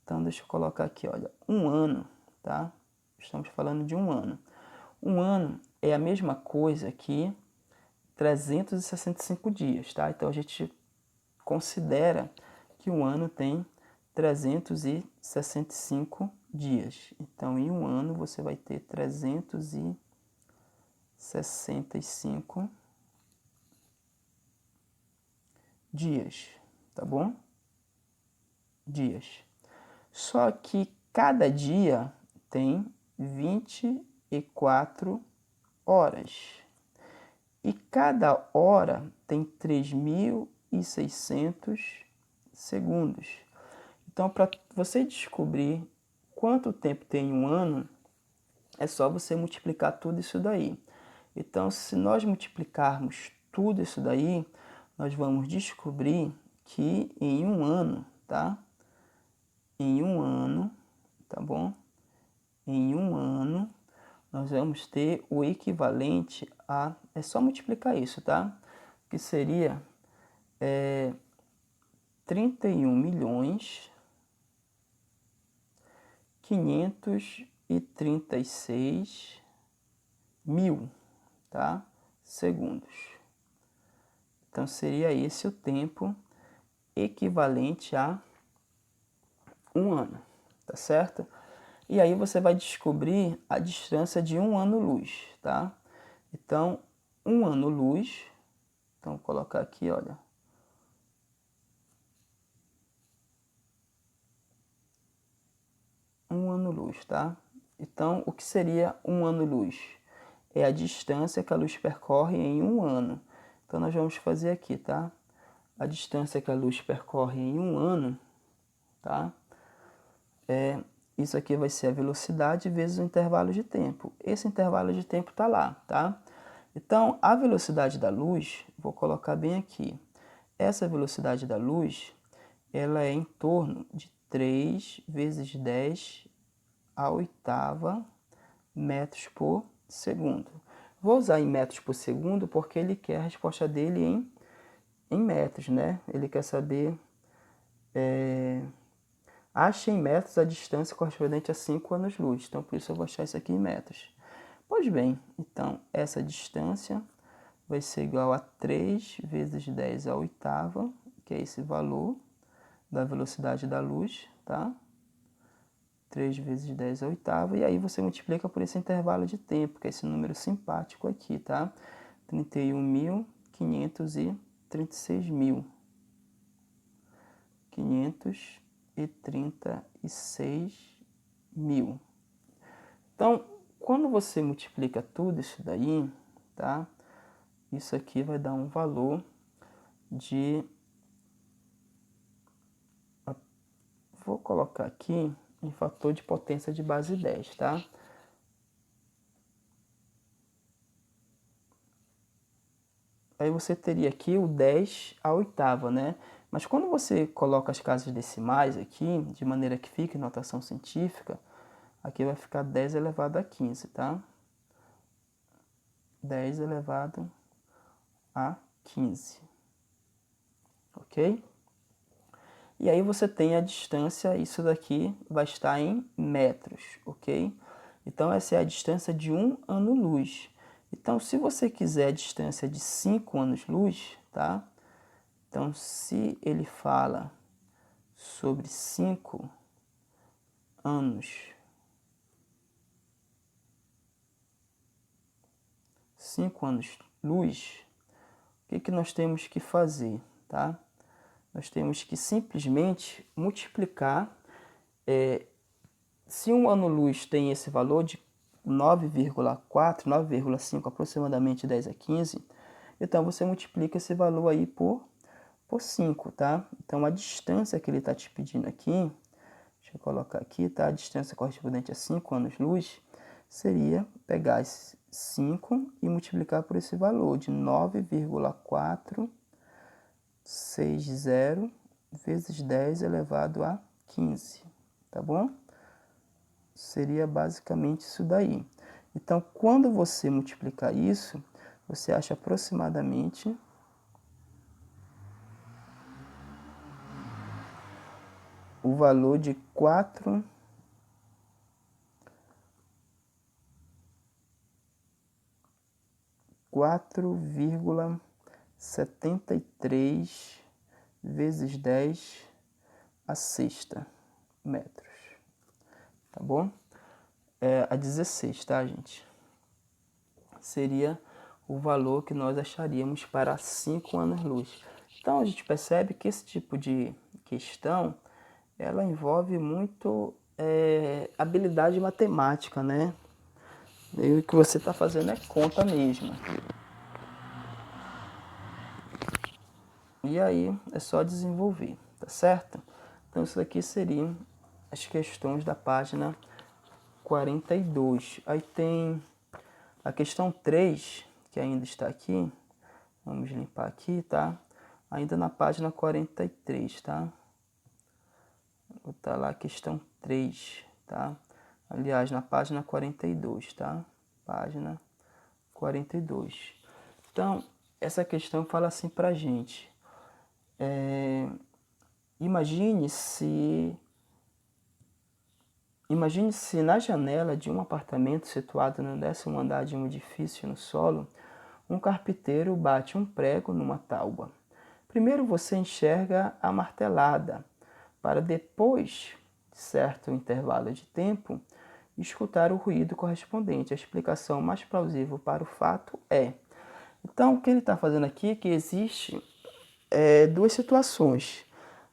Então, deixa eu colocar aqui, olha, 1 ano, tá? Estamos falando de 1 ano. 1 ano é a mesma coisa que 365 dias, tá? Então, a gente considera que um ano tem 365 dias. Então, em 1 ano, você vai ter 365 dias, tá bom? Dias. Só que cada dia tem 24 horas. E cada hora tem 3.600 segundos. Então, para você descobrir quanto tempo tem um ano, é só você multiplicar tudo isso daí. Então, se nós multiplicarmos tudo isso daí, nós vamos descobrir que em 1 ano, tá? Em 1 ano, tá bom? Em 1 ano, nós vamos ter o equivalente a... É só multiplicar isso, tá? Que seria 31.536.000, tá? Segundos. Então, seria esse o tempo equivalente a 1 ano, tá certo? E aí você vai descobrir a distância de 1 ano-luz, tá? Então, 1 ano-luz, então vou colocar aqui, olha. 1 ano-luz, tá? Então, o que seria 1 ano-luz? É a distância que a luz percorre em 1 ano. Então, nós vamos fazer aqui, tá? A distância que a luz percorre em 1 ano, tá? Isso aqui vai ser a velocidade vezes o intervalo de tempo. Esse intervalo de tempo está lá, tá? Então, a velocidade da luz, vou colocar bem aqui. Essa velocidade da luz, ela é em torno de 3 vezes 10 a oitava metros por segundo. Vou usar em metros por segundo porque ele quer a resposta dele em metros, né? Ele quer saber... Ache em metros a distância correspondente a 5 anos-luz. Então, por isso eu vou achar isso aqui em metros. Pois bem, então, essa distância vai ser igual a 3 vezes 10 à oitava, que é esse valor da velocidade da luz, tá? 3 vezes 10 à oitava, e aí você multiplica por esse intervalo de tempo, que é esse número simpático aqui, tá? 31.536.000. 536.000. Então, quando você multiplica tudo isso daí, tá? Isso aqui vai dar um valor de... Vou colocar aqui em fator de potência de base 10, tá? Aí você teria aqui o 10 à oitava, né? Mas quando você coloca as casas decimais aqui, de maneira que fique em notação científica, aqui vai ficar 10 elevado a 15, tá? 10 elevado a 15. Ok? E aí você tem a distância, isso daqui vai estar em metros, ok? Então essa é a distância de 1 ano-luz. Então se você quiser a distância de 5 anos-luz, tá? Então se ele fala sobre 5 anos, 5 anos-luz, que nós temos que fazer, tá? Nós temos que simplesmente multiplicar. Se um ano-luz tem esse valor de 9,4, 9,5, aproximadamente 10 a 15, então você multiplica esse valor aí por 5, tá? Então a distância que ele está te pedindo aqui, deixa eu colocar aqui, tá? A distância correspondente a 5 anos-luz seria pegar esse 5 e multiplicar por esse valor de 9,460 vezes 10 elevado a 15, tá bom? Seria basicamente isso daí. Então, quando você multiplicar isso, você acha aproximadamente o valor de 4,73 vezes 10 a sexta metros, tá bom? A 16, tá, gente? Seria o valor que nós acharíamos para 5 anos-luz. Então, a gente percebe que esse tipo de questão, ela envolve muito habilidade matemática, né? E o que você está fazendo é conta mesmo. E aí é só desenvolver, tá certo? Então isso daqui seriam as questões da página 42. Aí tem a questão 3, que ainda está aqui. Vamos limpar aqui, tá? Ainda na página 43, tá? Vou botar lá a questão 3, tá? Aliás, na página 42, tá? Página 42. Então, essa questão fala assim pra gente. Imagine se na janela de um apartamento situado no 10º andar de um edifício no solo, um carpinteiro bate um prego numa tábua. Primeiro você enxerga a martelada, para depois de certo intervalo de tempo, escutar o ruído correspondente. A explicação mais plausível para o fato é... Então, o que ele está fazendo aqui é que existe duas situações.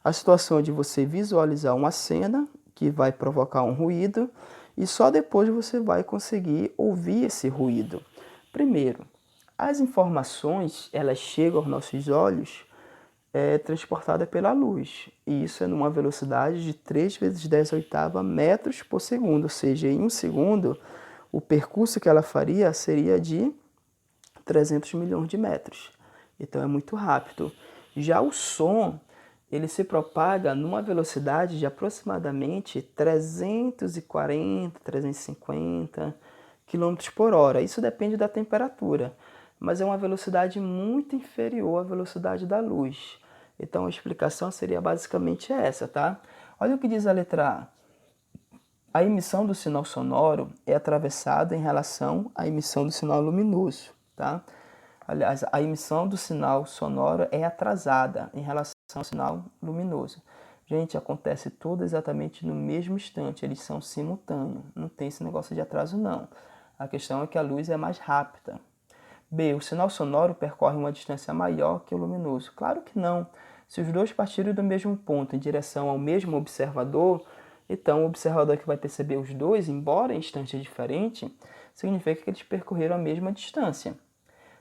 A situação de você visualizar uma cena que vai provocar um ruído e só depois você vai conseguir ouvir esse ruído. Primeiro, as informações elas chegam aos nossos olhos transportadas pela luz. E isso é numa velocidade de 3 vezes 10 a oitava metros por segundo. Ou seja, em um segundo, o percurso que ela faria seria de 300 milhões de metros. Então é muito rápido. Já o som, ele se propaga numa velocidade de aproximadamente 340, 350 km por hora. Isso depende da temperatura, mas é uma velocidade muito inferior à velocidade da luz. Então a explicação seria basicamente essa, tá? Olha o que diz a letra A. A emissão do sinal sonoro é atravessada em relação à emissão do sinal luminoso, tá? Aliás, a emissão do sinal sonoro é atrasada em relação ao sinal luminoso. Gente, acontece tudo exatamente no mesmo instante, eles são simultâneos, não tem esse negócio de atraso não. A questão é que a luz é mais rápida. B. O sinal sonoro percorre uma distância maior que o luminoso. Claro que não. Se os dois partirem do mesmo ponto em direção ao mesmo observador, então o observador que vai perceber os dois, embora em instantes diferentes, significa que eles percorreram a mesma distância.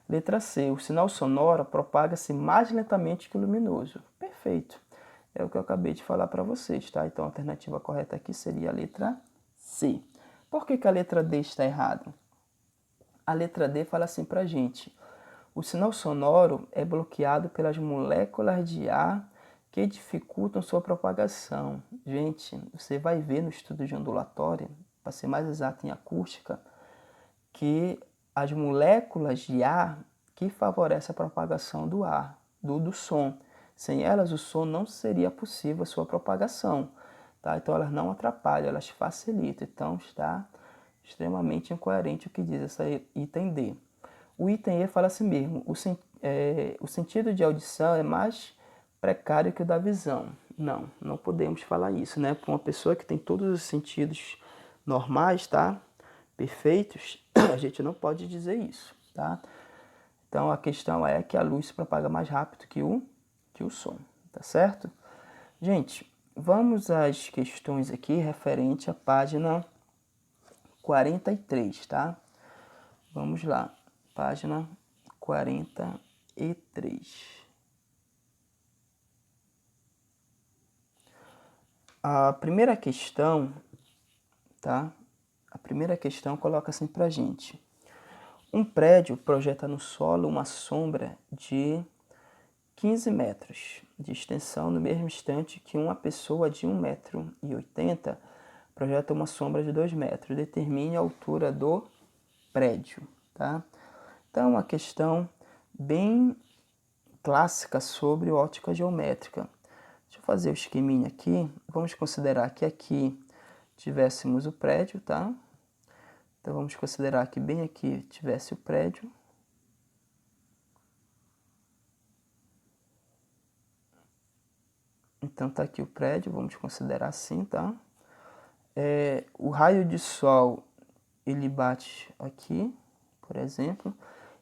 Letra C. O sinal sonoro propaga-se mais lentamente que o luminoso. Perfeito. É o que eu acabei de falar para vocês, tá? Então a alternativa correta aqui seria a letra C. Por que a letra D está errada? A letra D fala assim pra gente. O sinal sonoro é bloqueado pelas moléculas de ar que dificultam sua propagação. Gente, você vai ver no estudo de ondulatória, para ser mais exato em acústica, que as moléculas de ar que favorecem a propagação do ar, do som. Sem elas, o som não seria possível a sua propagação. Tá? Então, elas não atrapalham, elas facilitam. Então, está extremamente incoerente o que diz essa item D. O item E fala assim mesmo, o sentido de audição é mais precário que o da visão. Não, não podemos falar isso, né? Para uma pessoa que tem todos os sentidos normais, tá? Perfeitos, a gente não pode dizer isso, tá? Então, a questão é que a luz se propaga mais rápido que o som, tá certo? Gente, vamos às questões aqui referente à página 43, tá? Vamos lá, página 43. A primeira questão, tá? A primeira questão coloca assim pra gente. Um prédio projeta no solo uma sombra de 15 metros de extensão no mesmo instante que uma pessoa de 1,80 m projeta uma sombra de 2 metros. Determine a altura do prédio, tá? Então, uma questão bem clássica sobre ótica geométrica. Deixa eu fazer o esqueminha aqui. Vamos considerar que aqui tivéssemos o prédio, tá? Então, vamos considerar que bem aqui tivesse o prédio. Então, tá aqui o prédio, vamos considerar assim, tá? O raio de sol, ele bate aqui, por exemplo,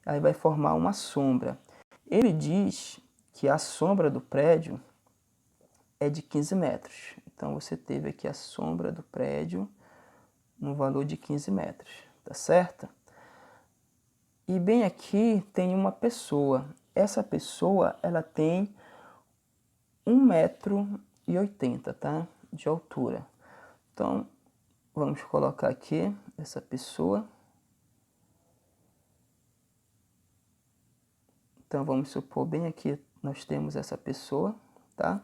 aí vai formar uma sombra. Ele diz que a sombra do prédio é de 15 metros. Então, você teve aqui a sombra do prédio no valor de 15 metros, tá certo? E bem aqui tem uma pessoa. Essa pessoa, ela tem 1,80 m, tá? De altura. Então, vamos colocar aqui essa pessoa. Então, vamos supor bem aqui nós temos essa pessoa, tá?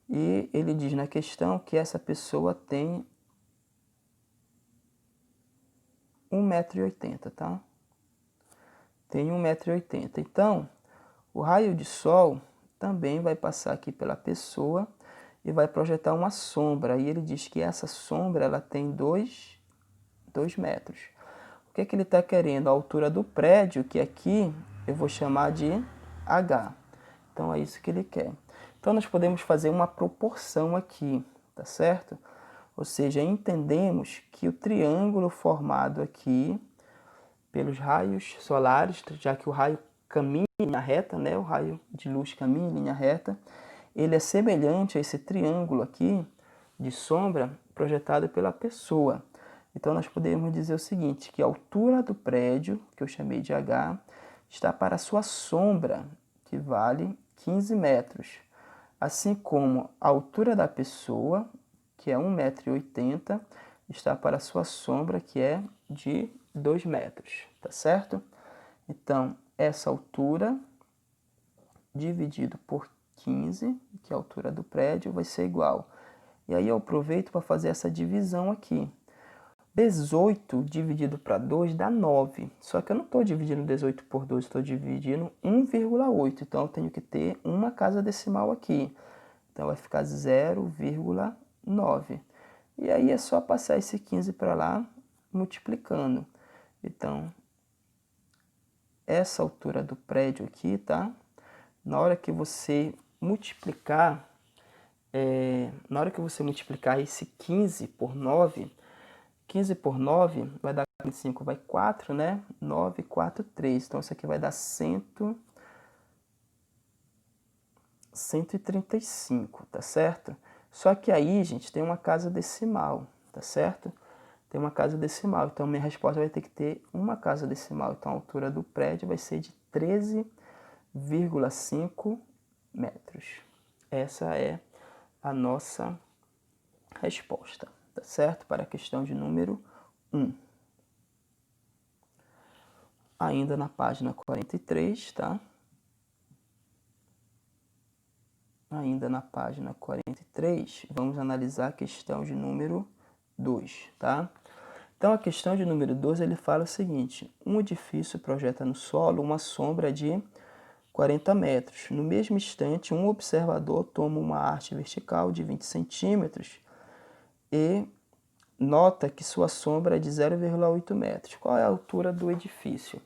E ele diz na questão que essa pessoa tem 1,80 m, tá? Tem 1,80 m. Então, o raio de sol também vai passar aqui pela pessoa e vai projetar uma sombra. E ele diz que essa sombra ela tem 2 metros. O que é que ele está querendo? A altura do prédio, que aqui eu vou chamar de H. Então é isso que ele quer. Então nós podemos fazer uma proporção aqui, tá certo? Ou seja, entendemos que o triângulo formado aqui pelos raios solares, já que o raio caminha em linha reta, né? O raio de luz caminha em linha reta, ele é semelhante a esse triângulo aqui de sombra projetado pela pessoa. Então nós podemos dizer o seguinte, que a altura do prédio, que eu chamei de H, está para a sua sombra, que vale 15 metros. Assim como a altura da pessoa, que é 1,80 m, está para a sua sombra, que é de 2 metros, tá certo? Então, essa altura dividido por 15, que é a altura do prédio, vai ser igual. E aí eu aproveito para fazer essa divisão aqui. 18 dividido para 2 dá 9. Só que eu não estou dividindo 18 por 2, estou dividindo 1,8. Então eu tenho que ter uma casa decimal aqui. Então vai ficar 0,9. E aí é só passar esse 15 para lá, multiplicando. Então, essa altura do prédio aqui, tá? Na hora que você multiplicar, esse 15 por 9, 15 por 9 vai dar 45, vai 4, né? 9, 4, 3. Então, isso aqui vai dar 135, tá certo? Só que aí, gente, tem uma casa decimal, tá certo? Tem uma casa decimal, então minha resposta vai ter que ter uma casa decimal. Então, a altura do prédio vai ser de 13,5 metros. Essa é a nossa resposta, tá certo? Para a questão de número 1. Ainda na página 43, tá? Ainda na página 43, vamos analisar a questão de número 2, tá? Então, a questão de número 2, ele fala o seguinte: um edifício projeta no solo uma sombra de 40 metros. No mesmo instante, um observador toma uma haste vertical de 20 centímetros e nota que sua sombra é de 0,8 metros. Qual é a altura do edifício?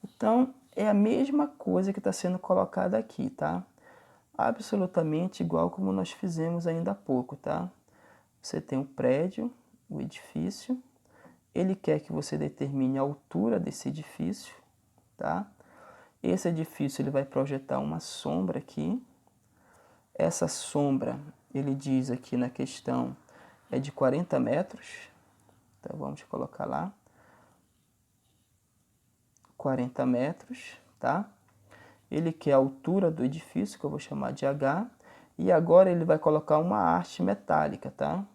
Então, é a mesma coisa que está sendo colocada aqui, tá? Absolutamente igual como nós fizemos ainda há pouco, tá? Você tem um prédio, o edifício. Ele quer que você determine a altura desse edifício, tá? Esse edifício ele vai projetar uma sombra aqui. Essa sombra, ele diz aqui na questão, é de 40 metros. Então, vamos colocar lá. 40 metros, tá? Ele quer a altura do edifício, que eu vou chamar de H. E agora ele vai colocar uma haste metálica, tá?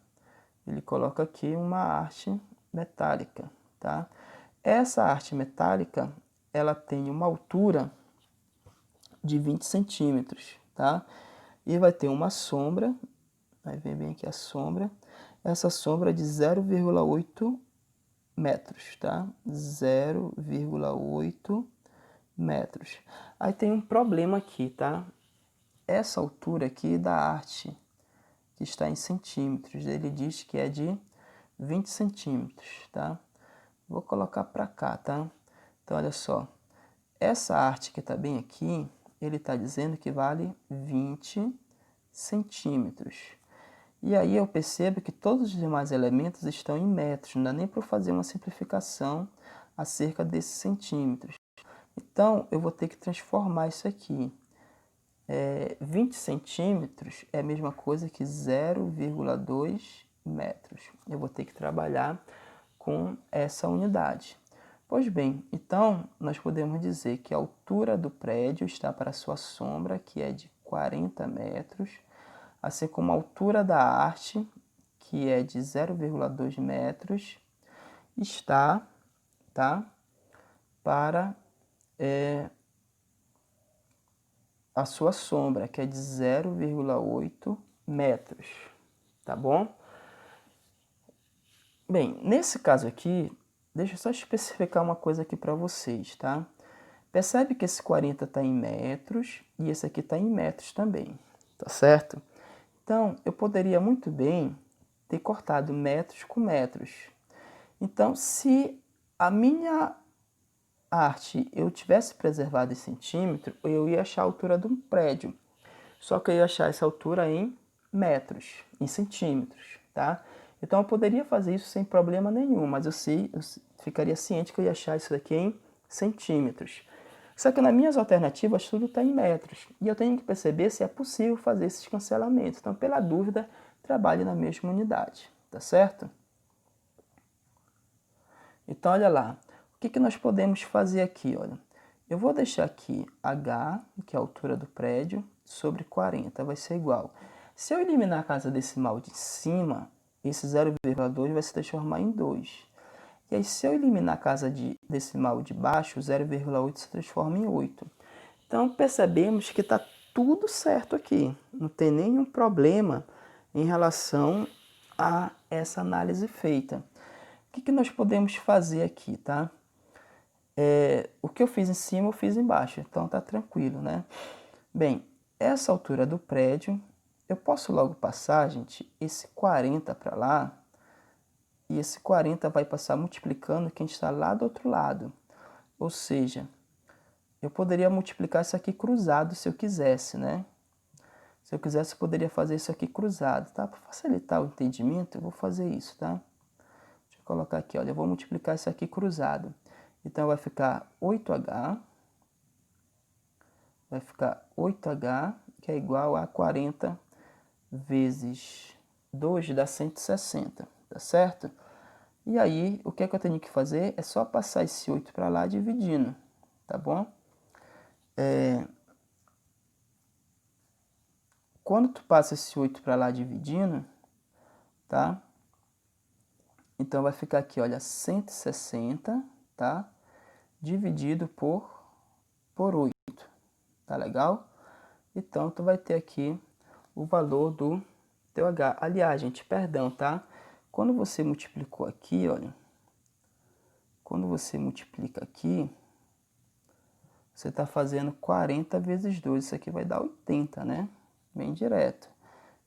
Ele coloca aqui uma haste metálica, tá? Essa haste metálica, ela tem uma altura de 20 centímetros, tá? E vai ter uma sombra, vai ver bem aqui a sombra. Essa sombra é de 0,8 metros, tá? 0,8 metros. Aí tem um problema aqui, tá? Essa altura aqui da haste, que está em centímetros, ele diz que é de 20 centímetros, tá? Vou colocar para cá, tá? Então, olha só. Essa haste que está bem aqui, ele está dizendo que vale 20 centímetros. E aí eu percebo que todos os demais elementos estão em metros, não dá nem para eu fazer uma simplificação acerca desses centímetros. Então, eu vou ter que transformar isso aqui. 20 centímetros é a mesma coisa que 0,2 metros. Eu vou ter que trabalhar com essa unidade. Pois bem, então nós podemos dizer que a altura do prédio está para a sua sombra, que é de 40 metros, assim como a altura da haste, que é de 0,2 metros, está, tá, para a sua sombra, que é de 0,8 metros, tá bom? Bem, nesse caso aqui, deixa eu só especificar uma coisa aqui para vocês, tá? Percebe que esse 40 está em metros e esse aqui está em metros também, tá certo? Então, eu poderia muito bem ter cortado metros com metros. Então, se a minha arte eu tivesse preservado em centímetro, eu ia achar a altura de um prédio. Só que eu ia achar essa altura em metros, em centímetros, tá? Então eu poderia fazer isso sem problema nenhum, mas eu ficaria ciente que eu ia achar isso daqui em centímetros. Só que nas minhas alternativas tudo está em metros. E eu tenho que perceber se é possível fazer esses cancelamentos. Então, pela dúvida, trabalhe na mesma unidade, tá certo? Então, olha lá. O que nós podemos fazer aqui? Olha, eu vou deixar aqui H, que é a altura do prédio, sobre 40, vai ser igual. Se eu eliminar a casa decimal de cima, esse 0,2 vai se transformar em 2. E aí, se eu eliminar a casa decimal de baixo, 0,8 se transforma em 8. Então, percebemos que está tudo certo aqui. Não tem nenhum problema em relação a essa análise feita. O que nós podemos fazer aqui, tá? O que eu fiz em cima, eu fiz embaixo. Então, tá tranquilo, né? Bem, essa altura do prédio, eu posso logo passar, gente, esse 40 para lá, e esse 40 vai passar multiplicando quem está lá do outro lado. Ou seja, eu poderia multiplicar isso aqui cruzado se eu quisesse, né? Se eu quisesse, eu poderia fazer isso aqui cruzado, tá? Para facilitar o entendimento, eu vou fazer isso, tá? Deixa eu colocar aqui, olha, eu vou multiplicar isso aqui cruzado. Então, vai ficar 8H, que é igual a 40 vezes 2 dá 160, tá certo? E aí, o que é que eu tenho que fazer? É só passar esse 8 para lá dividindo, tá bom? Quando tu passa esse 8 para lá dividindo, tá? Então, vai ficar aqui, olha, 160, tá? Dividido por 8, tá legal? Então, tu vai ter aqui o valor do teu H. Aliás, gente, perdão, tá? Quando você multiplicou aqui, olha, quando você multiplica aqui, você está fazendo 40 vezes 2, isso aqui vai dar 80, né? Bem direto.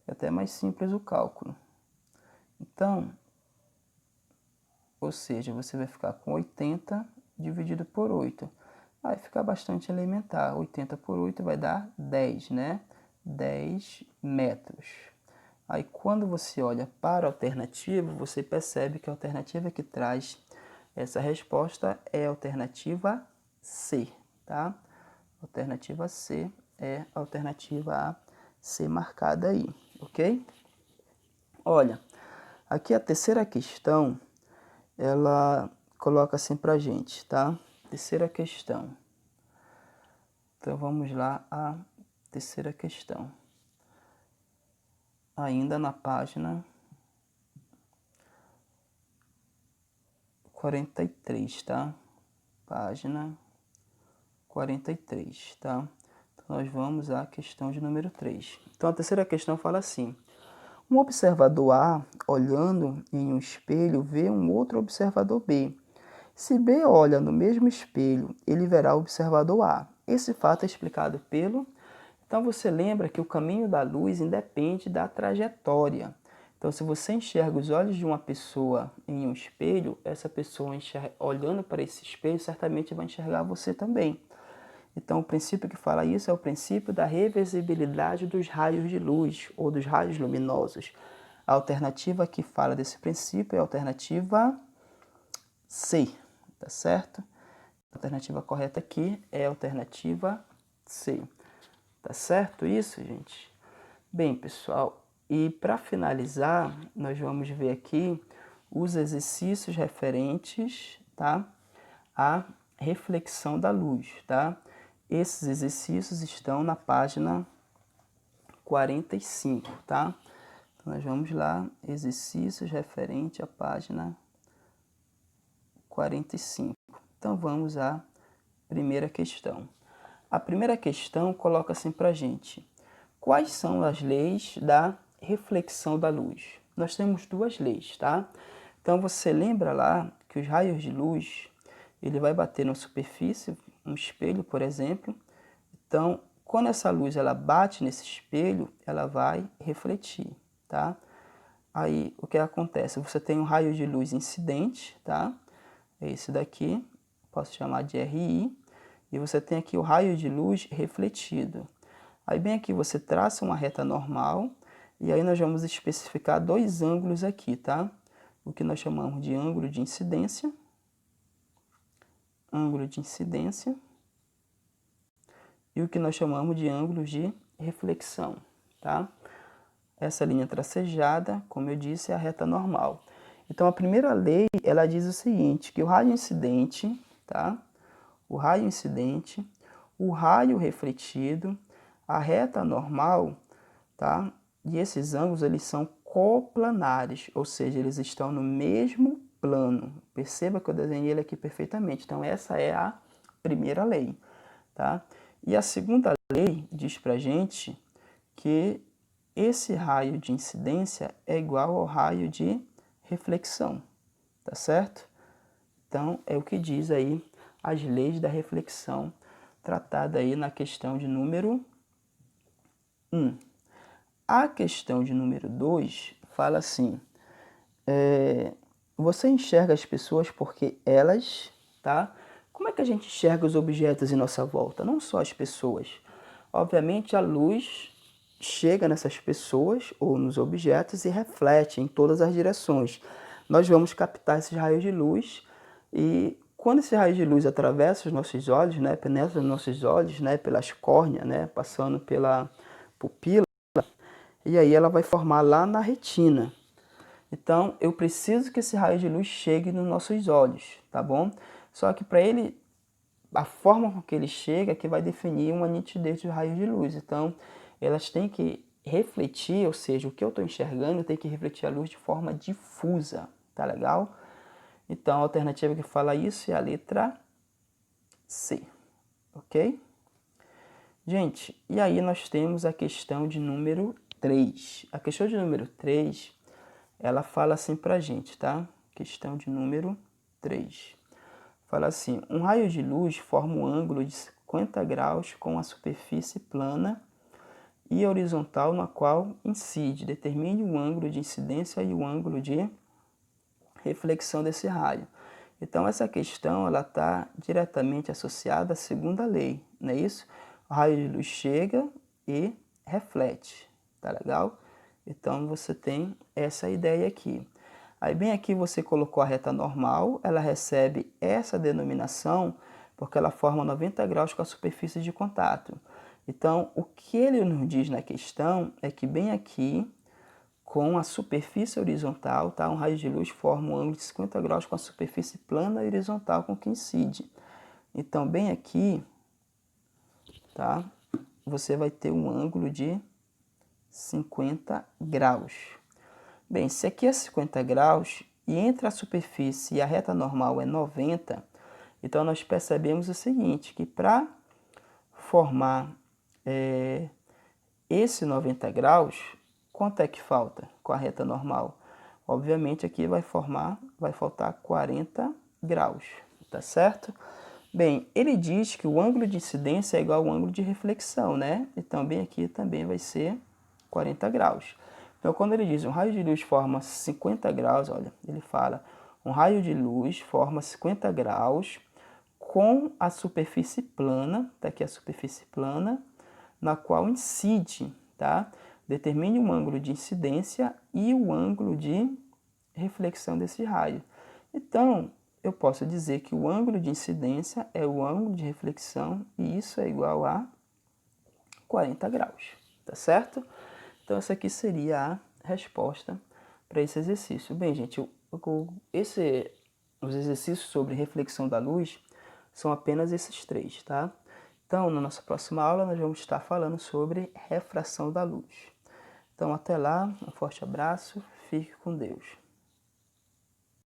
É até mais simples o cálculo. Então, ou seja, você vai ficar com 80 dividido por 8. Vai ficar bastante elementar. 80 por 8 vai dar 10, né? 10 metros. Aí, quando você olha para a alternativa, você percebe que a alternativa que traz essa resposta é a alternativa C, tá? Alternativa C é a alternativa A ser marcada aí, ok? Olha, aqui a terceira questão, ela coloca assim pra gente, tá? Terceira questão. Então vamos lá a terceira questão. Ainda na página 43, tá? Página 43, tá? Então nós vamos à questão de número 3. Então a terceira questão fala assim: um observador A, olhando em um espelho, vê um outro observador B. Se B olha no mesmo espelho, ele verá o observador A. Esse fato é explicado pelo... Então você lembra que o caminho da luz independe da trajetória. Então se você enxerga os olhos de uma pessoa em um espelho, essa pessoa olhando para esse espelho certamente vai enxergar você também. Então o princípio que fala isso é o princípio da reversibilidade dos raios de luz ou dos raios luminosos. A alternativa que fala desse princípio é a alternativa C, tá certo? A alternativa correta aqui é a alternativa C. Tá certo isso, gente? Bem, pessoal, e para finalizar, nós vamos ver aqui os exercícios referentes, tá, à reflexão da luz, tá? Esses exercícios estão na página 45, tá? Então, nós vamos lá, exercícios referente à página 45. Então, vamos à primeira questão. A primeira questão coloca assim para a gente: quais são as leis da reflexão da luz? Nós temos duas leis, tá? Então você lembra lá que os raios de luz, ele vai bater na superfície, um espelho, por exemplo. Então, quando essa luz ela bate nesse espelho, ela vai refletir, tá? Aí, o que acontece? Você tem um raio de luz incidente, tá? É esse daqui, posso chamar de RI. E você tem aqui o raio de luz refletido. Aí bem aqui você traça uma reta normal e aí nós vamos especificar dois ângulos aqui, tá? O que nós chamamos de ângulo de incidência e o que nós chamamos de ângulo de reflexão, tá? Essa linha tracejada, como eu disse, é a reta normal. Então a primeira lei, ela diz o seguinte, que o raio incidente, tá? O raio incidente, o raio refletido, a reta normal, tá? E esses ângulos eles são coplanares, ou seja, eles estão no mesmo plano. Perceba que eu desenhei ele aqui perfeitamente. Então essa é a primeira lei, tá? E a segunda lei diz pra gente que esse raio de incidência é igual ao raio de reflexão, tá certo? Então é o que diz aí as leis da reflexão, tratada aí na questão de número 1. A questão de número 2 fala assim, você enxerga as pessoas porque elas, tá? Como é que a gente enxerga os objetos em nossa volta? Não só as pessoas. Obviamente a luz chega nessas pessoas ou nos objetos e reflete em todas as direções. Nós vamos captar esses raios de luz e quando esse raio de luz atravessa os nossos olhos, né, penetra nos nossos olhos, né, pelas córneas, né, passando pela pupila, e aí ela vai formar lá na retina. Então, eu preciso que esse raio de luz chegue nos nossos olhos, tá bom? Só que para ele, a forma com que ele chega é que vai definir uma nitidez dos raios de luz. Então, elas têm que refletir, ou seja, o que eu estou enxergando tem que refletir a luz de forma difusa, tá legal? Então, a alternativa que fala isso é a letra C, ok? Gente, e aí nós temos a questão de número 3. A questão de número 3, ela fala assim pra gente, tá? Questão de número 3. Fala assim, um raio de luz forma um ângulo de 50 graus com a superfície plana e horizontal na qual incide. Determine o ângulo de incidência e o ângulo de reflexão desse raio. Então essa questão ela está diretamente associada à segunda lei, não é isso? O raio de luz chega e reflete, tá legal? Então você tem essa ideia aqui. Aí bem aqui você colocou a reta normal, ela recebe essa denominação porque ela forma 90 graus com a superfície de contato. Então, o que ele nos diz na questão é que bem aqui, com a superfície horizontal, tá? Um raio de luz forma um ângulo de 50 graus com a superfície plana e horizontal com que incide. Então, bem aqui, tá? Você vai ter um ângulo de 50 graus. Bem, se aqui é 50 graus e entre a superfície e a reta normal é 90, então nós percebemos o seguinte, que para formar esse 90 graus, quanto é que falta com a reta normal? Obviamente aqui vai faltar 40 graus, tá certo? Bem, ele diz que o ângulo de incidência é igual ao ângulo de reflexão, né? Então, bem aqui também vai ser 40 graus. Então, quando ele diz um raio de luz forma 50 graus, olha, ele fala, um raio de luz forma 50 graus com a superfície plana, tá aqui a superfície plana, na qual incide, tá? Determine o ângulo de incidência e o ângulo de reflexão desse raio. Então, eu posso dizer que o ângulo de incidência é o ângulo de reflexão e isso é igual a 40 graus, tá certo? Então, essa aqui seria a resposta para esse exercício. Bem, gente, os exercícios sobre reflexão da luz são apenas esses três, tá? Então, na nossa próxima aula, nós vamos estar falando sobre refração da luz. Então, até lá, um forte abraço, fique com Deus.